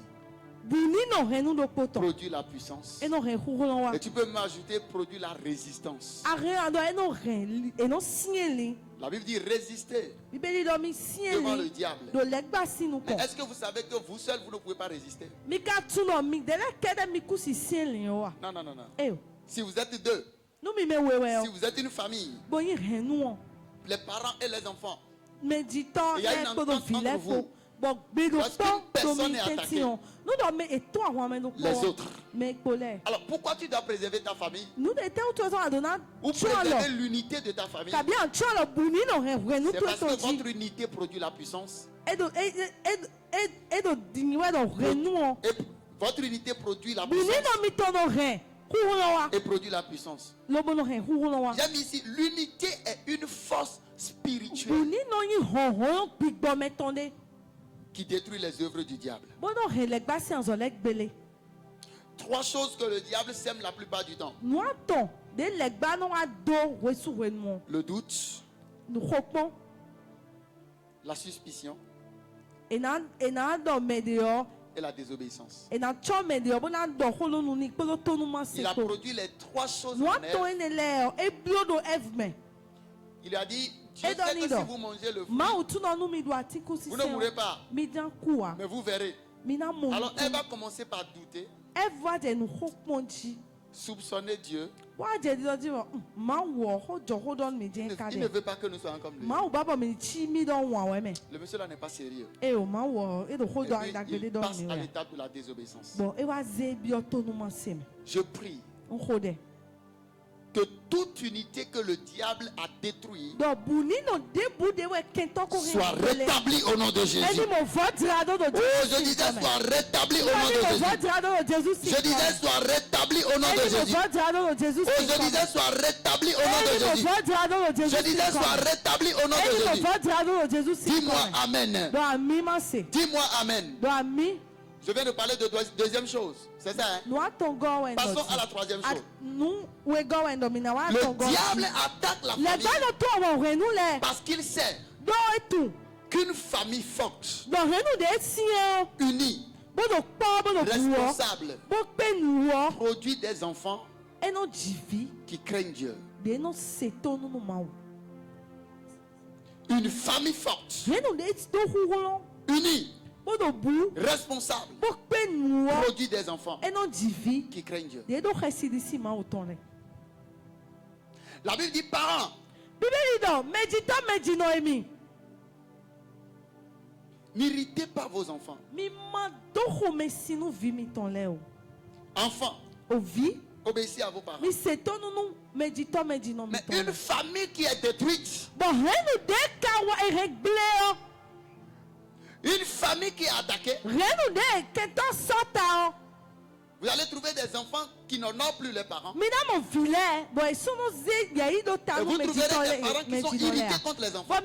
S2: produit la puissance. Et tu peux m'ajouter produit la résistance. La Bible dit résister devant le diable. Mais est-ce que vous savez que vous seul vous ne pouvez pas résister? Non. Si vous êtes deux, si vous êtes une famille, les parents et les enfants, il y a une entente entre vous. Lorsqu'une personne est attaquée, les autres. Alors pourquoi tu dois préserver ta famille ou préserver l'unité de ta famille? C'est parce que votre unité produit la puissance. Et votre unité produit la puissance. Et produit la puissance. J'aime ici, l'unité est une force spirituelle qui détruit les œuvres du diable. Trois choses que le diable sème la plupart du temps: le doute, la suspicion et la désobéissance. Il a produit les trois choses en Ève. Il a dit Dieu sait que si vous mangez le fruit, vous ne mourrez pas, mais vous verrez. Alors elle va commencer par douter, soupçonner Dieu. Il ne veut pas que nous soyons comme lui. Le monsieur là n'est pas sérieux. Et puis, il passe à l'étape de la désobéissance. Je prie que toute unité que le diable a détruite soit rétablie au nom de Jésus. Oh, je disais soit rétablie au nom de Jésus. Je disais soit rétablie au nom de Jésus. Oh, je disais soit rétablie au nom de Jésus. Je disais soit rétablie au nom de Jésus. Dis-moi amen. Dis-moi amen. Je viens de parler de deuxième chose. C'est ça, hein? Passons à la troisième chose. Le diable attaque la famille parce qu'il sait qu'une famille forte, unie, responsable, produit des enfants qui craignent Dieu. Une famille forte, unie, responsable, produit des enfants qui craignent Dieu. La Bible dit parents, n'irritez pas vos enfants. Enfants, obéissez à vos parents. Mais une famille qui est détruite, une famille qui est attaquée, vous allez trouver des enfants qui n'honorent plus les parents. Et vous trouverez des parents qui sont irrités contre les enfants. Je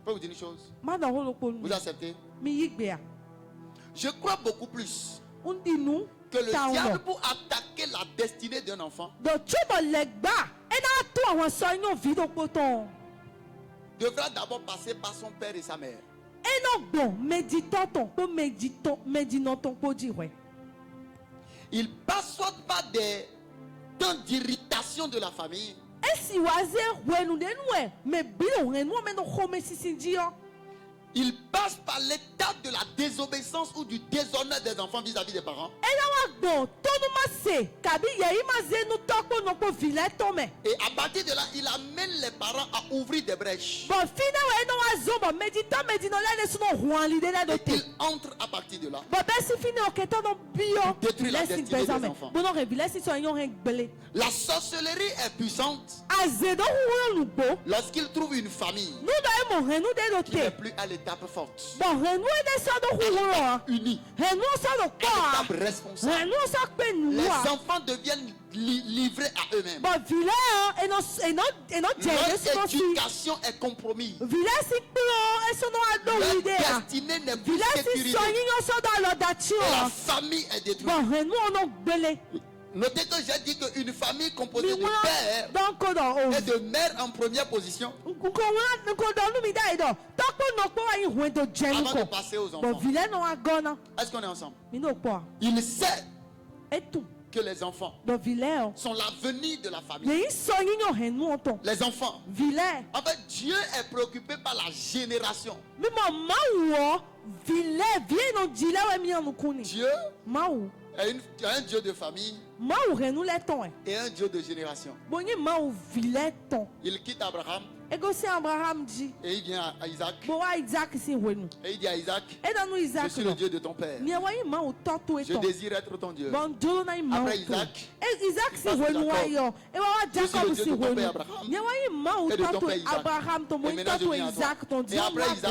S2: peux vous dire une chose. Vous acceptez? Je crois beaucoup plus que le diable, pour attaquer la destinée d'un enfant, devra d'abord passer par son père et sa mère. Il passe soit par des temps d'irritation de la famille, il passe par l'étape de la désobéissance ou du déshonneur des enfants vis-à-vis des parents. Et à partir de là, il amène les parents à ouvrir des brèches. Et il entre à partir de là. Détruire la destinée des enfants. La sorcellerie est puissante lorsqu'il trouve une famille qui n'est plus à l'étape forte, unie, à l'étape responsable. Les enfants deviennent livrés à eux-mêmes. Leur éducation est compromise. Leur destinée n'est plus sécurisée. Et la famille est détruite. Notez que j'ai dit qu'une famille composée de père et de mère en première position, avant de passer aux enfants. Est-ce qu'on est ensemble? Il sait que les enfants sont l'avenir de la famille. Les enfants. En fait, Dieu est préoccupé par la génération. Dieu est un Dieu de famille et un Dieu de génération. Il quitte Abraham et il vient à Isaac. Et il dit à Isaac, je suis le Dieu de ton père. Je désire être ton Dieu. Après Isaac, je suis le Dieu de ton père Abraham et de ton père Isaac. Et maintenant je viens à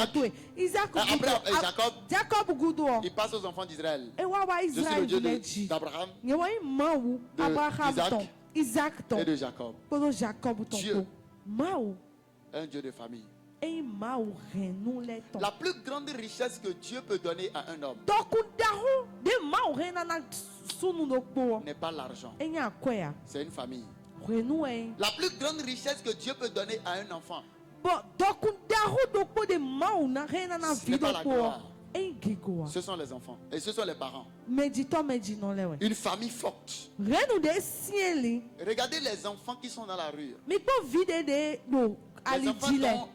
S2: toi. Et après Jacob, il passe aux enfants d'Israël. Je suis le Dieu d'Abraham, d'Isaac et de Jacob. Dieu, un Dieu de famille. La plus grande richesse que Dieu peut donner à un homme n'est pas l'argent, c'est une famille. La plus grande richesse que Dieu peut donner à un enfant, ce n'est pas la gloire. Ce sont les enfants et ce sont les parents. Une famille forte. Regardez les enfants qui sont dans la rue. Les enfants dont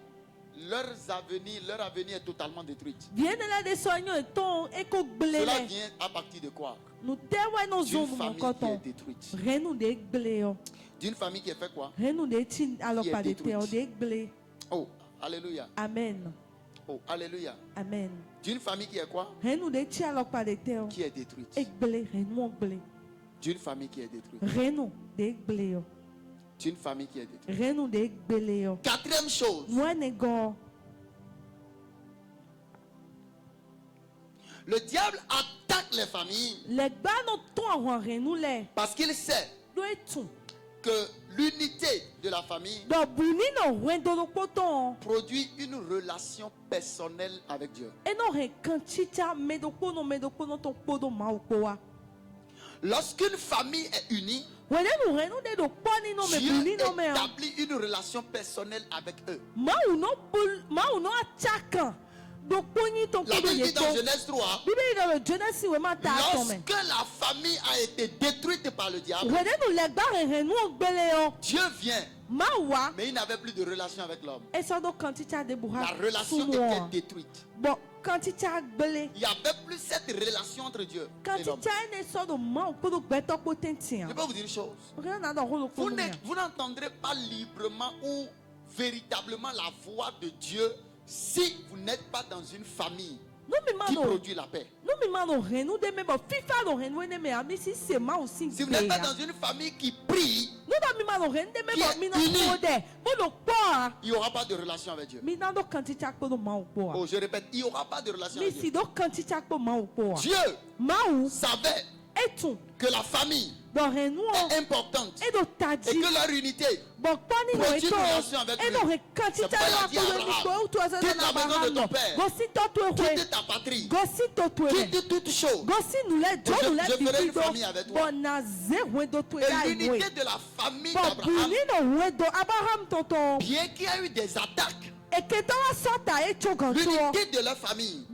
S2: leur avenir est totalement détruit. Cela vient à partir de quoi? D'une famille qui est détruite. D'une famille qui est fait quoi? Qui est détruite. Oh, alléluia.
S1: Amen.
S2: Oh, alléluia.
S1: Amen.
S2: D'une famille qui est quoi? Qui est détruite. D'une famille qui est détruite. D'une famille qui est détruite. Quatrième chose. Le diable attaque les familles parce qu'il sait que l'unité de la famille produit une relation personnelle avec Dieu. Lorsqu'une famille est unie, Dieu établit une relation personnelle avec eux. La Bible dit dans Genèse 3, lorsque la famille a été détruite par le diable, Dieu vient, mais il n'avait plus de relation avec l'homme. La relation était détruite. Il n'y avait plus cette relation entre Dieu et l'homme. Je peux vous dire une chose. Vous n'entendrez pas librement ou véritablement la voix de Dieu si vous n'êtes pas dans une famille qui produit la paix. Si vous n'êtes pas dans une famille qui prie, qui est unie, il n'y aura pas de relation avec Dieu. Oh, je répète, il n'y aura pas de relation avec Dieu. Dieu savait que la famille est importante et que leur unité produit une relation avec lui. C'est pourquoi il a dit à Abraham, quitte la maison de ton père, quitte ta patrie, quitte toutes choses, je ferai une famille avec toi. Et l'unité de la famille d'Abraham, bien qu'il y ait eu des attaques, l'unité de la famille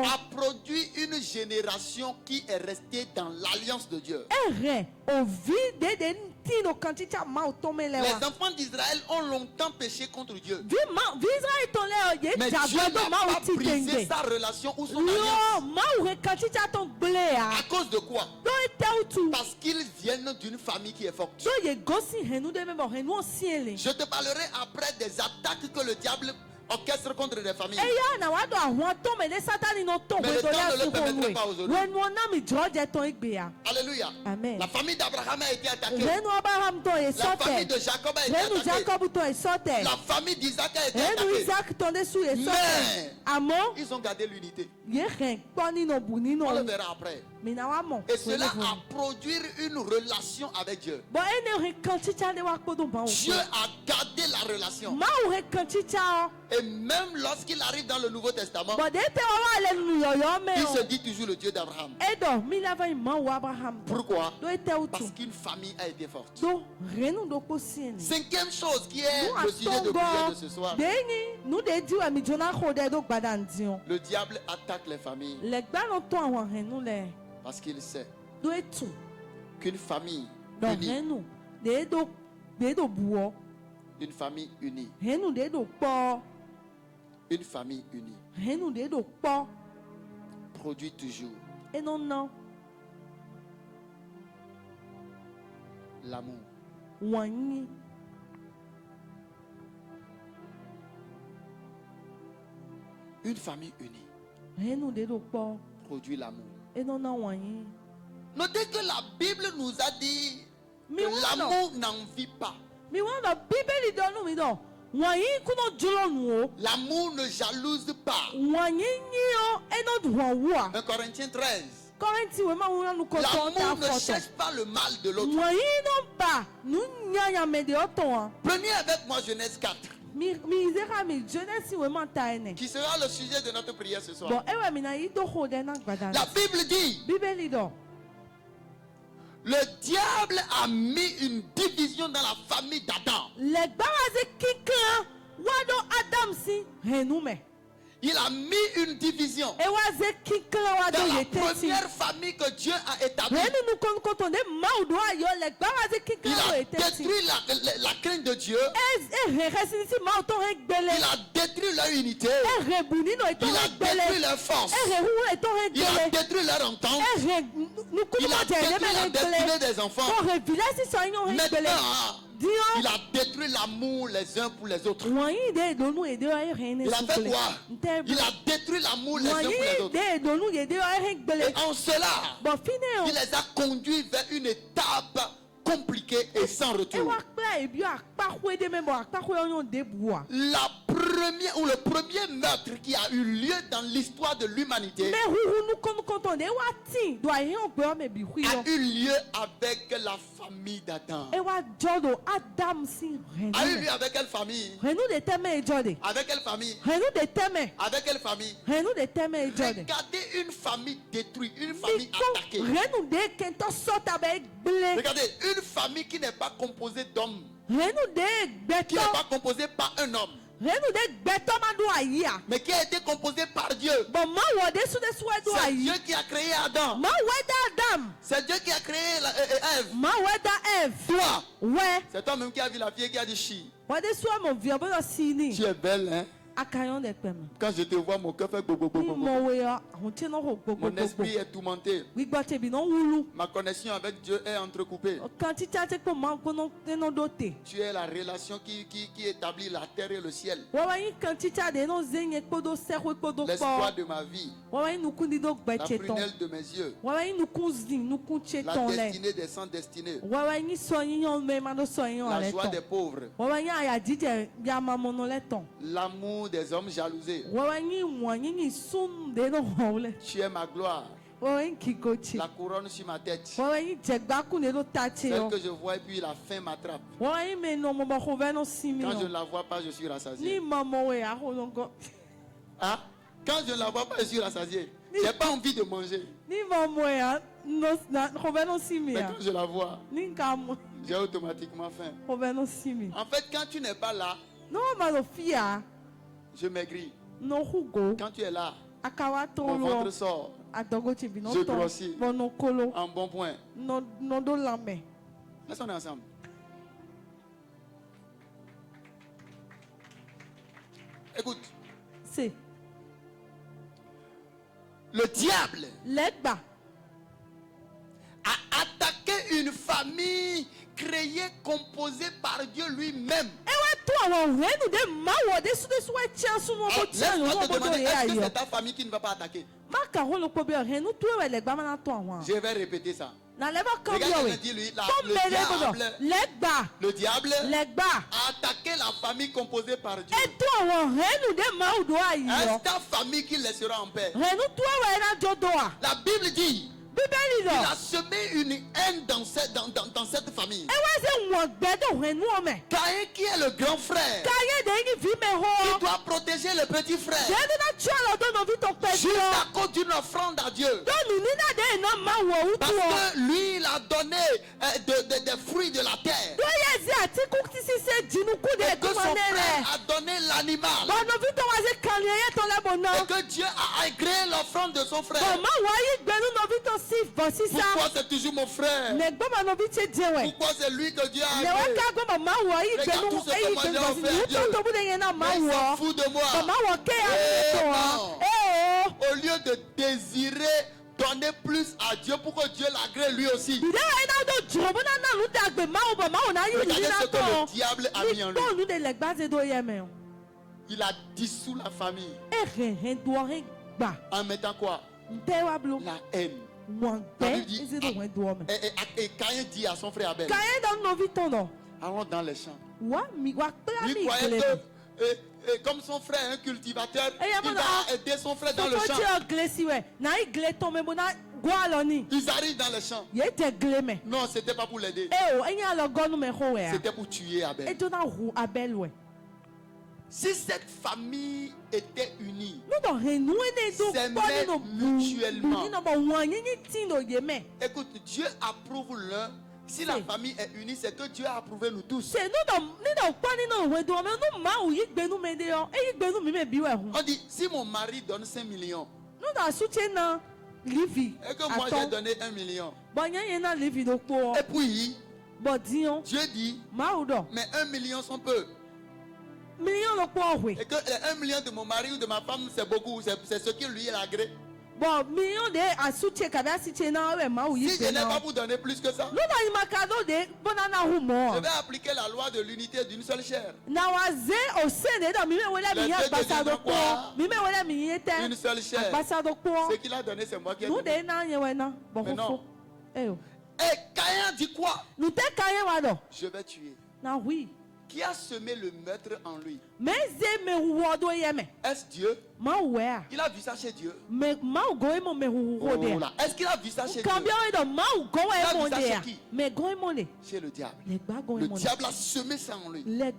S2: a produit une génération qui est restée dans l'alliance de Dieu. Les enfants d'Israël ont longtemps péché contre Dieu. Mais Dieu n'a pas brisé sa relation ou son alliance. À cause de quoi? Parce qu'ils viennent d'une famille qui est forte. Je te parlerai après des attaques que le diable orchestre contre des familles. Mais le temps ne le permettrait pas aujourd'hui. Alléluia.
S1: Amen.
S2: La famille d'Abraham a été attaquée. La famille de Jacob a été attaquée. La famille d'Isaac a été attaquée. Mais ils ont gardé l'unité. On le verra après. Et cela a produit une relation avec Dieu. Dieu a gardé la relation. Et même lorsqu'il arrive dans le Nouveau Testament, il se dit toujours le Dieu d'Abraham. Pourquoi? Parce qu'une famille a été forte. Cinquième chose qui est le sujet de prière de ce soir. Le diable attaque les familles parce qu'il sait qu'une famille unie, une famille unie, une famille unie produit toujours l'amour. Une famille unie produit l'amour. Notez que la Bible nous a dit que l'amour n'envie pas. L'amour ne jalouse pas. 1 Corinthiens 13. L'amour ne cherche pas le mal de l'autre. Prenez avec moi Genèse 4. Qui sera le sujet de notre prière ce soir. La Bible dit, le diable a mis une division dans la famille d'Adam. Il a mis une division dans la première famille que Dieu a établie. Il a détruit la crainte de Dieu. Il a détruit leur unité. Il a détruit leur force. Il a détruit leur entente. Il a détruit la destinée des enfants. Maintenant, Il a détruit l'amour les uns pour les autres. Il a fait quoi? Il a détruit l'amour les uns pour les autres. Et en cela, il les a conduits vers une étape compliquée et sans retour. La première ou le premier meurtre qui a eu lieu dans l'histoire de l'humanité a eu lieu avec la famille d'Adam. A eu lieu avec quelle famille? Avec quelle famille? Avec quelle famille? Regardez une famille détruite, une famille attaquée. Regardez une famille qui n'est pas composée d'hommes, qui n'est pas composée par un homme, mais qui a été composée par Dieu. C'est Dieu qui a créé Adam. C'est Dieu qui a créé Ève. Toi, c'est toi-même qui a vu la fille qui a dit chi. Tu es belle, hein? Quand je te vois, mon cœur fait bobo. Mon esprit est tourmenté. Ma connexion avec Dieu est entrecoupée. Tu es la relation qui établit la terre et le ciel. L'espoir de ma vie. La prunelle de mes yeux. La destinée des sans destinés. La joie des pauvres. L'amour des hommes jalousés. Tu es ma gloire. La couronne sur ma tête. Celle que je vois et puis la faim m'attrape. Quand je ne la vois pas, je suis rassasié. Ah? Quand je ne la vois pas, je suis rassasié. Je n'ai pas envie de manger. Mais quand je la vois, j'ai automatiquement faim. En fait, quand tu n'es pas là, je maigris. Quand tu es là, mon ventre sort. Je grossis. En bon point. Est-ce qu'on est ensemble? Écoute. Le diable a attaqué une famille créée, composée par Dieu lui-même. Laisse-moi te demander, est-ce que c'est ta famille qui ne va pas attaquer? Je vais répéter ça. Regarde, le diable a attaqué la famille composée par Dieu. Est-ce ta famille qui laissera en paix? La Bible dit il a semé une haine dans cette famille. Caïn, qui est le grand frère, il doit protéger le petit frère juste à cause d'une offrande à Dieu. Parce que lui, il a donné des fruits de la terre. Et que son frère a donné l'animal. Et que Dieu a agréé l'offrande de son frère. Pourquoi c'est toujours mon frère? Pourquoi c'est lui que Dieu a agréé? Regarde tout ce que moi j'ai offert à Dieu. Mais il s'en fout de moi. Au lieu de désirer donner plus à Dieu pour que Dieu l'agrée lui aussi. Regardez ce que le diable a mis en lui. Il a dissous la famille. En mettant quoi? La haine. Et Caïn dit à son frère Abel, allons dans les champs. Lui croyait que comme son frère est un cultivateur, il va aider son frère dans le champ. Ils arrivent dans le champ. Non, c'était pas pour l'aider. C'était pour tuer Abel. Si cette famille était unie, s'aimaient mutuellement. Écoute, Dieu approuve l'un. Si la famille est unie, c'est que Dieu a approuvé nous tous. On dit, si mon mari donne 5 millions, et que moi j'ai donné 1 million, et puis Dieu dit, mais 1 million sont peu. Et que les 1 million de mon mari ou de ma femme, c'est beaucoup, c'est ce qui lui est agréé. Bon, million de assuté kabia cité na we ma oui.
S3: Si je n'ai pas vous donner plus que ça.
S2: Nous na makado de bonana humo.
S3: Je vais appliquer la loi de l'unité d'une seule chair.
S2: Na waze o sene da mi me wala mi ambassadeur ko. Mi me wala mi yete.
S3: Une seule chair.
S2: Ambassadeur ko.
S3: Ce qu'il a donné c'est moi qui ai
S2: donné.
S3: donné.
S2: Nous de na yewe na. Bon fo.
S3: Et Caïn dit quoi?
S2: Nous te Caïn wa do.
S3: Je vais tuer.
S2: Na oui.
S3: Qui a semé le meurtre en lui?
S2: Est-ce
S3: Dieu? Il a vu ça chez Dieu. Est-ce qu'il a vu ça chez Dieu? Il a vu ça chez qui? Chez le diable. Le diable a semé ça en lui. Et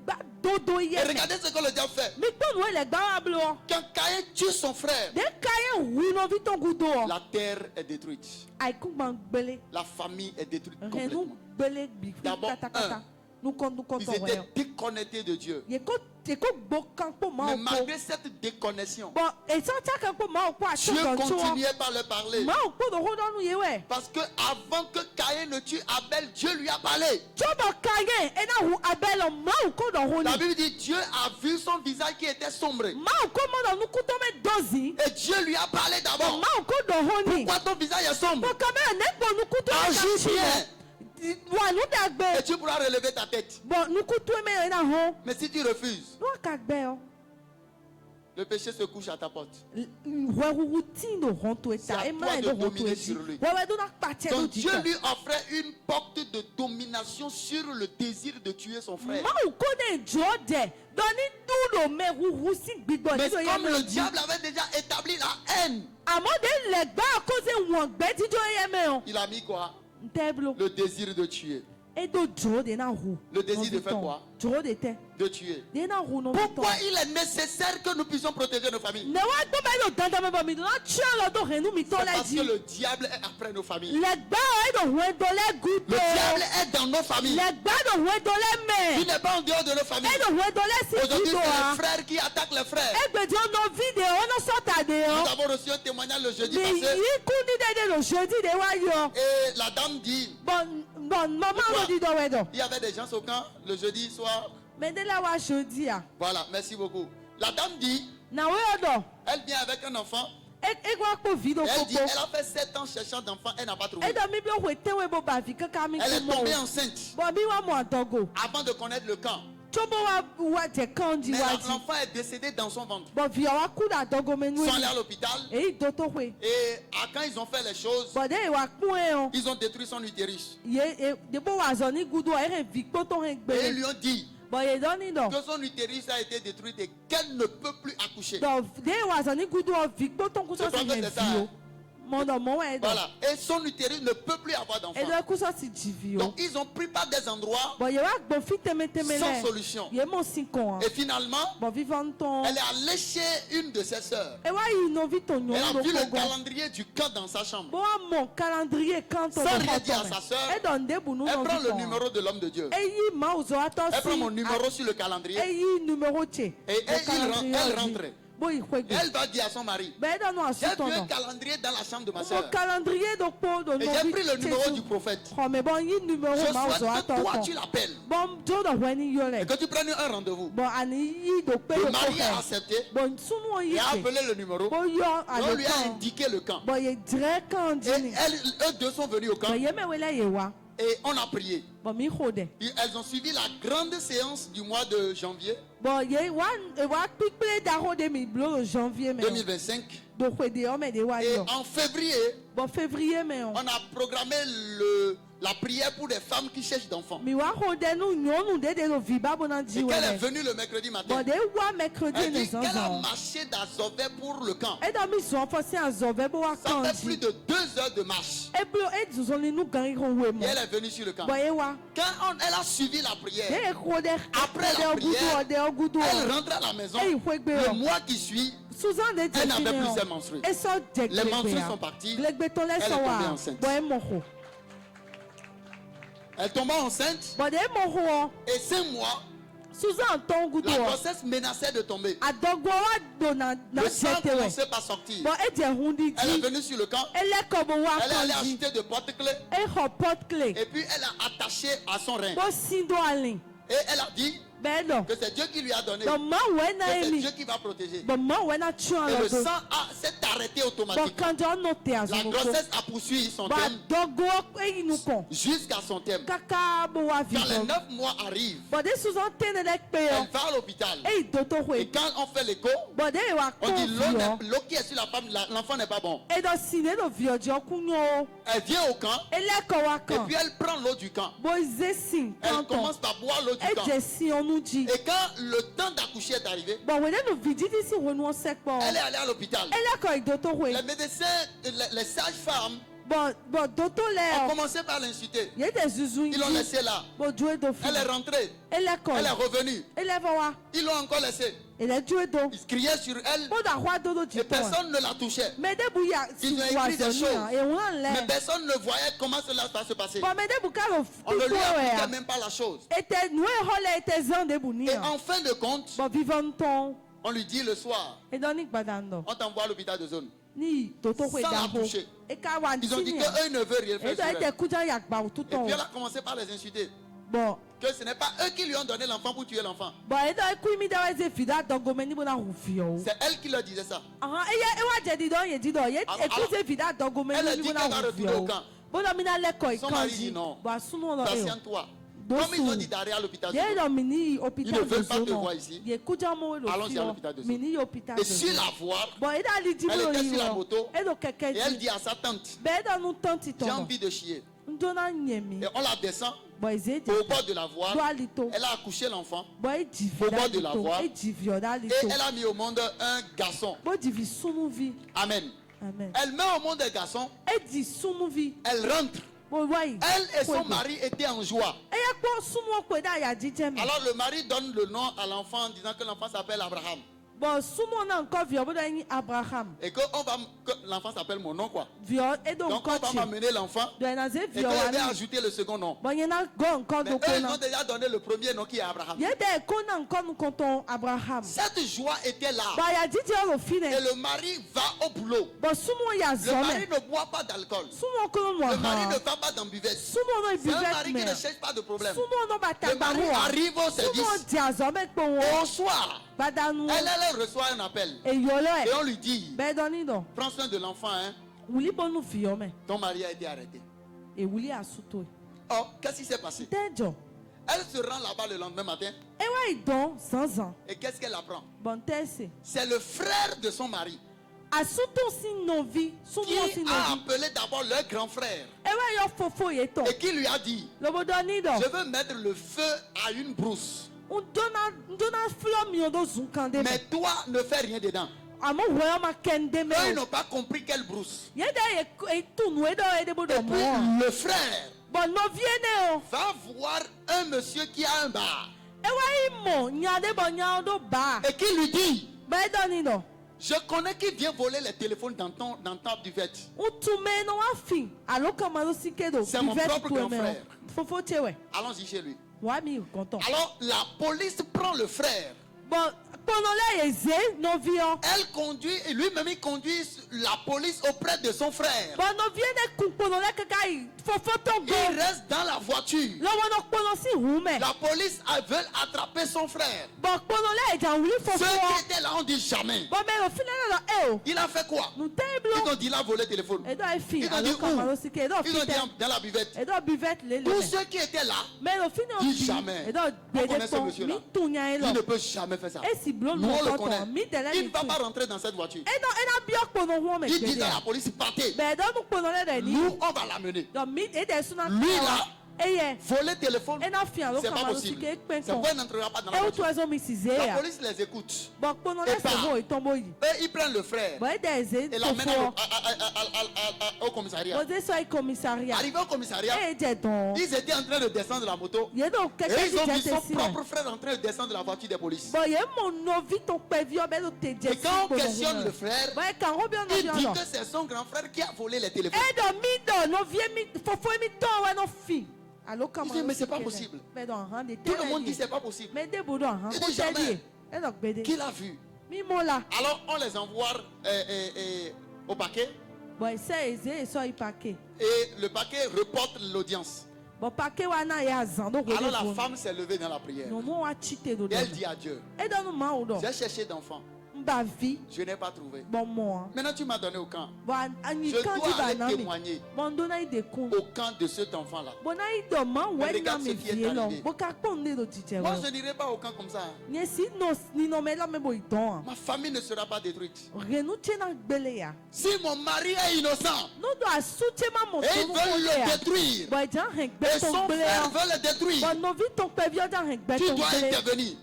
S3: regardez ce que le diable fait. Quand Caïn tue son frère, la terre est détruite. La famille est détruite complètement. D'abord, ils étaient déconnectés de Dieu. Mais malgré cette déconnexion, Dieu continuait par leur parler. Parce que avant que Caïn ne tue Abel, Dieu lui a parlé. La Bible dit Dieu a vu son visage qui était sombre. Et Dieu lui a parlé d'abord. Pourquoi ton visage est sombre? Agis bien. Et tu pourras relever ta tête. Mais si tu refuses, le péché se couche à ta porte. C'est à toi de dominer sur lui. Donc Dieu lui offrait une porte de domination sur le désir de tuer son frère. Mais comme le diable avait déjà établi la haine, il a mis quoi? Le désir de tuer. Le désir de faire quoi? De tuer. Pourquoi il est nécessaire que nous puissions protéger nos familles? C'est parce que le diable est après nos familles. Le diable est dans nos familles. Il n'est pas en dehors de nos familles. Aujourd'hui, c'est les frères qui attaquent les frères. Nous avons reçu un témoignage le jeudi passé. Et la dame dit, il y avait des gens au camp le jeudi soir. Voilà, merci beaucoup. La dame dit, elle vient avec un enfant. Elle dit, elle a fait 7 ans cherchant d'enfant, elle n'a pas trouvé. Elle est tombée enceinte avant de connaître le camp. Mais l'enfant est décédé dans son ventre. Ils sont allés à l'hôpital. Et quand ils ont fait les choses, ils ont détruit son utérus. Et ils lui ont dit que son utérus a été détruit et qu'elle ne peut plus accoucher. Voilà. Et son utérus ne peut plus avoir d'enfant. Donc ils ont pris par des endroits sans solution. Et finalement, elle est allée chez une de ses sœurs. Elle a vu le calendrier du camp dans sa chambre. Sans rien dire à sa sœur, elle prend le numéro de l'homme de Dieu. Elle prend mon numéro sur le calendrier. Et elle rentre. Elle va dire à son mari, j'ai vu un calendrier dans la chambre de ma soeur. Et j'ai pris le numéro du prophète. Je souhaite que toi tu l'appelles. Et que tu prennes un rendez-vous. Le mari a accepté. Et a appelé le numéro. On lui a indiqué le camp. Et eux deux sont venus au camp. Et on a prié. Elles ont suivi la grande séance du mois de janvier 2025. Et en février, on a programmé la prière pour des femmes qui cherchent d'enfants. Et qu'elle est venue le mercredi matin. Elle dit qu'elle a marché d'Azové pour le camp. Ça fait plus de 2 heures de marche. Et elle est venue sur le camp. Quand elle a suivi la prière, après la prière, elle rentre à la maison. Le mois qui suit, elle n'avait plus ses menstrues. Les menstrues sont parties. Elle est tombée enceinte. Elle tomba enceinte. Et 5 mois, la grossesse menaçait de tomber. Le sang commençait par sortir. Elle est venue sur le camp. Elle est allée acheter de porte-clés. Et puis elle a attaché à son rein. Et elle a dit, que c'est Dieu qui lui a donné, que c'est Dieu qui va protéger. Et le sang s'est arrêté automatiquement. La grossesse a poursuivi son thème jusqu'à son thème. Quand les 9 mois arrivent, elle va à l'hôpital. Et quand on fait l'écho, on dit l'eau qui est sur la femme, l'enfant n'est pas bon. Elle vient au camp et puis elle prend l'eau du camp. Elle commence par boire l'eau du camp. Et quand le temps d'accoucher est arrivé, elle est allée à l'hôpital. Les médecins, les sages-femmes ont commencé par l'insulter. Ils l'ont laissé là. Elle est rentrée. Elle est revenue. Ils l'ont encore laissée. Ils criaient sur elle et personne ne la touchait. Ils ont écrit des choses, mais personne ne voyait comment cela va se passer. On ne lui appliquait même pas la chose. Et en fin de compte, on lui dit le soir, on t'envoie à l'hôpital de zone. Sans la toucher. Ils ont dit qu'eux ne veulent rien faire sur elle. Et puis elle a commencé par les insulter. Que ce n'est pas eux qui lui ont donné l'enfant pour tuer l'enfant. C'est elle qui leur disait ça. Elle a dit qu'elle va retourner au camp. Son mari dit non. Patiente-toi. Comme ils ont dit d'arrêter à l'hôpital de zone, ils ne veulent pas te voir ici. Allons-y à l'hôpital de zone. Et sur la voie, elle était sur la moto et elle dit à sa tante, j'ai envie de chier. Et on la descend au bord de la voie. Elle a accouché l'enfant au bord de la voie et elle a mis au monde un garçon. Amen. Elle met au monde un garçon. Elle rentre. Elle et son mari étaient en joie. Alors le mari donne le nom à l'enfant en disant que l'enfant s'appelle Abraham. Et que l'enfant s'appelle mon nom quoi. Donc on va m'amener l'enfant et que je vais ajouter le second nom. Mais eux ils ont déjà donné le premier nom qui est Abraham. Cette joie était là. Et le mari va au boulot. Le mari ne boit pas d'alcool. Le mari ne va pas dans buvette. C'est un mari qui ne cherche pas de problème. Le mari arrive au service. Bonsoir. Elle reçoit un appel. Et on lui dit, prends soin de l'enfant. Hein. Ton mari a été arrêté. Oh, qu'est-ce qui s'est passé? Elle se rend là-bas le lendemain matin. Et qu'est-ce qu'elle apprend? C'est le frère de son mari qui a appelé d'abord leur grand frère et qui lui a dit, je veux mettre le feu à une brousse. Mais toi, ne fais rien dedans. Eux, ils n'ont pas compris quelle brousse. Et puis, le frère va voir un monsieur qui a un bar. Et qui lui dit, je connais qui vient voler les téléphones dans ta buvette. C'est mon propre grand frère. Allons-y chez lui. Alors la police prend le frère. Elle conduit et lui-même il conduit la police auprès de son frère. Il reste dans la voiture. La police veut attraper son frère. Ceux qui étaient là ont dit jamais. Il a fait quoi? Ils ont dit il a volé le téléphone. Ils ont dit où? Ils ont dit dans la buvette. Tous ceux qui étaient là disent jamais. On connaît ce monsieur-là. Il ne peut jamais faire ça. Nous on le connaît. Il ne va pas rentrer dans cette voiture. Il dit à la police, partez. Nous on va l'amener. Lui là, voler téléphone, c'est pas possible. C'est pourquoi il n'entrera pas dans la voiture. La police les écoute. Et ils prennent le frère et l'emmènent au commissariat. Arrivé au commissariat, ils étaient en train de descendre de la moto et ils ont vu son propre frère en train de descendre de la voiture des polices. Et quand on questionne le frère, il dit que c'est son grand frère qui a volé les téléphones. Il dit, mais c'est pas possible. Tout le monde dit c'est pas possible. Il dit jamais. Qui l'a vu? Alors on les envoie au paquet. Et le paquet reporte l'audience.
S2: Alors la femme s'est levée dans la prière. Et elle dit à Dieu, j'ai cherché d'enfants. Je n'ai pas trouvé. Maintenant tu m'as donné au camp. Je dois aller témoigner au camp de cet enfant-là. Regarde ce qui est arrivé. Moi je n'irai pas au camp comme ça. Ma famille ne sera pas détruite. Si mon mari est innocent et ils veulent le détruire, et son frère veut le détruire, tu dois intervenir.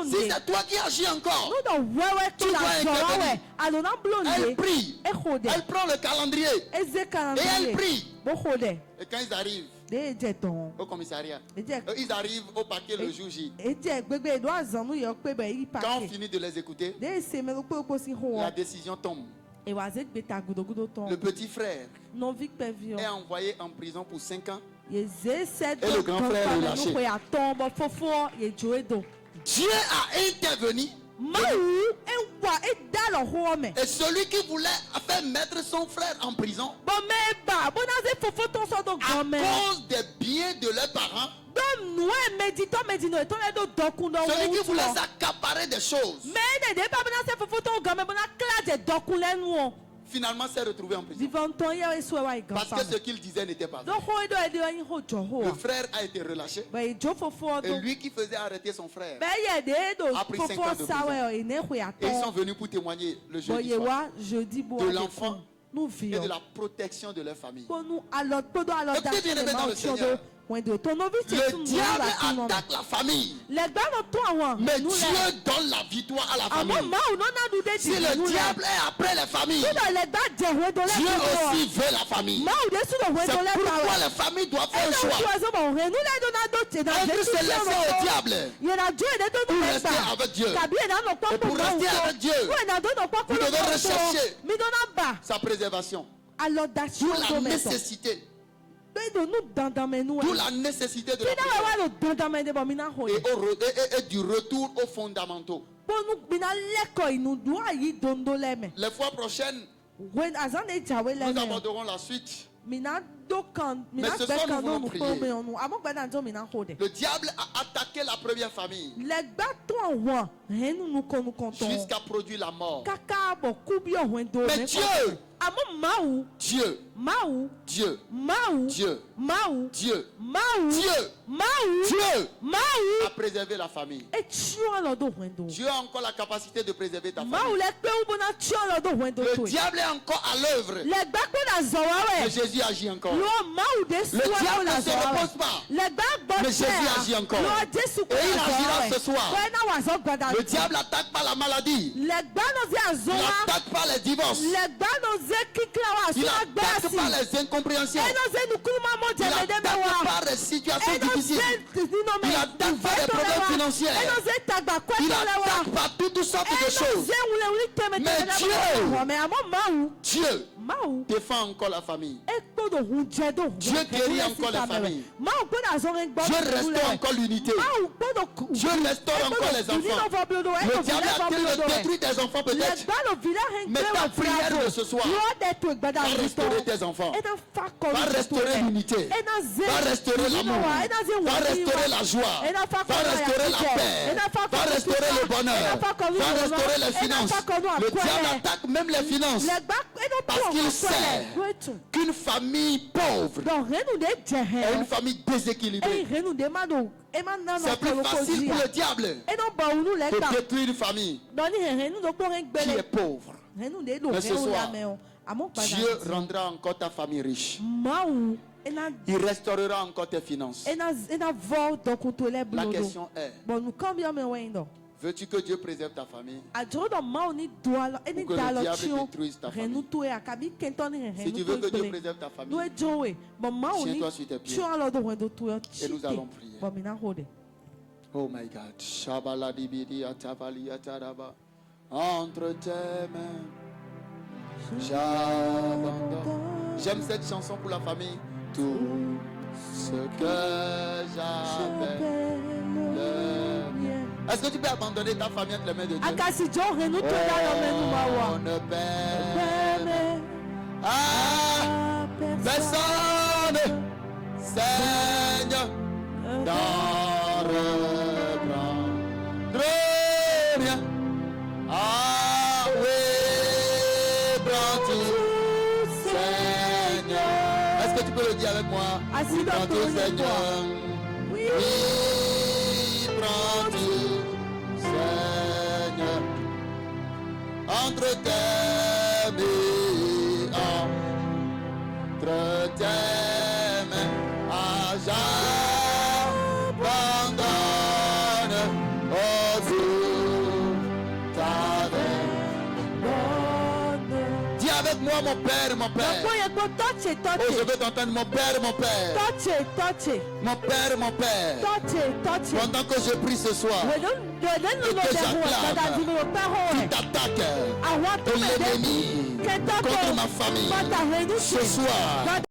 S2: Si c'est toi qui agis encore, tu dois intervenir. Elle prie. Elle prend le calendrier et elle prie. Et quand ils arrivent au commissariat, ils arrivent au parquet le jour J. Quand on finit de les écouter, la décision tombe. Le petit frère est envoyé en prison pour 5 ans. Et le grand frère est lâché. Dieu a intervenu. Et celui qui voulait faire mettre son frère en prison à cause des biens de leurs parents, celui qui voulait s'accaparer des choses, finalement s'est retrouvé en prison. Parce que ce qu'il disait n'était pas vrai. Le frère a été relâché. Et lui qui faisait arrêter son frère a pris 5 ans de prison. Et ils sont venus pour témoigner le jeudi soir de l'enfant et de la protection de leur famille. Écoutez bien aimé dans le Seigneur. Le diable attaque la famille, mais Dieu donne la victoire à la famille. Si le diable est après la famille, Dieu aussi veut la famille. C'est pourquoi la famille doit faire un choix. Entre se laisser au diable ou rester avec Dieu. Et pour rester avec Dieu, vous devez rechercher sa préservation. D'où la nécessité. D'où la nécessité de la prière. Et du retour aux fondamentaux. Les fois prochaines, nous aborderons la suite. Mais ce soir, nous voulons prier. Le diable a attaqué la première famille jusqu'à produire la mort. Mais Dieu, Dieu, Dieu, Dieu, Dieu, Dieu a préservé la famille. Dieu a encore la capacité de préserver ta famille. Le diable est encore à l'œuvre. Mais Jésus agit encore. Le diable ne se repose pas. Mais Jésus agit encore. Et il agira ce soir. Le diable n'attaque pas la maladie. Il n'attaque pas les divorces. Il n'attaque pas les incompréhensions. Il n'attaque pas les situations difficiles. Il n'attaque pas les problèmes financiers. Il n'attaque pas toutes sortes de choses. Mais Dieu défend encore la famille. Dieu guérit encore la famille. Dieu restaure encore l'unité. Dieu restaure encore les enfants. Le diable a-t-il détruit des enfants peut-être? Mais ta prière de ce soir va restaurer tes enfants, va restaurer l'unité, va restaurer l'amour, va restaurer la joie, va restaurer la paix, va restaurer le bonheur, va restaurer les finances. Le diable attaque même les finances parce qu'il sait qu'une famille pauvre est une famille déséquilibrée. C'est plus facile pour le diable de détruire une famille qui est pauvre. Mais ce soir, Dieu rendra encore ta famille riche. Il restaurera encore tes finances. La question est, veux-tu que Dieu préserve ta famille ou que le diable détruise ta famille? Si tu veux que Dieu préserve ta famille, tiens-toi sur tes pieds et nous allons prier. Oh my God. Entre tes mains, j'abandonne. J'aime cette chanson pour la famille. Tout ce que j'avais. Est-ce que tu peux abandonner ta famille entre les mains de Dieu? On ne permet à personne Seigneur, d'en reprendre rien. Ah oui, prends-tu, Seigneur. Est-ce que tu peux le dire avec moi? Oui, prends-tu, Seigneur. Oui, prends-tu, Seigneur. Entre tes mains, entre tes mains, à j'abandonne autour ta main. Dis avec moi, mon Père, mon Père. Oh, je veux t'entendre, mon Père, mon Père. Mon Père, mon Père. Pendant que je prie ce soir, et que j'acclame, tu t'attaques de l'ennemi contre ma famille ce soir.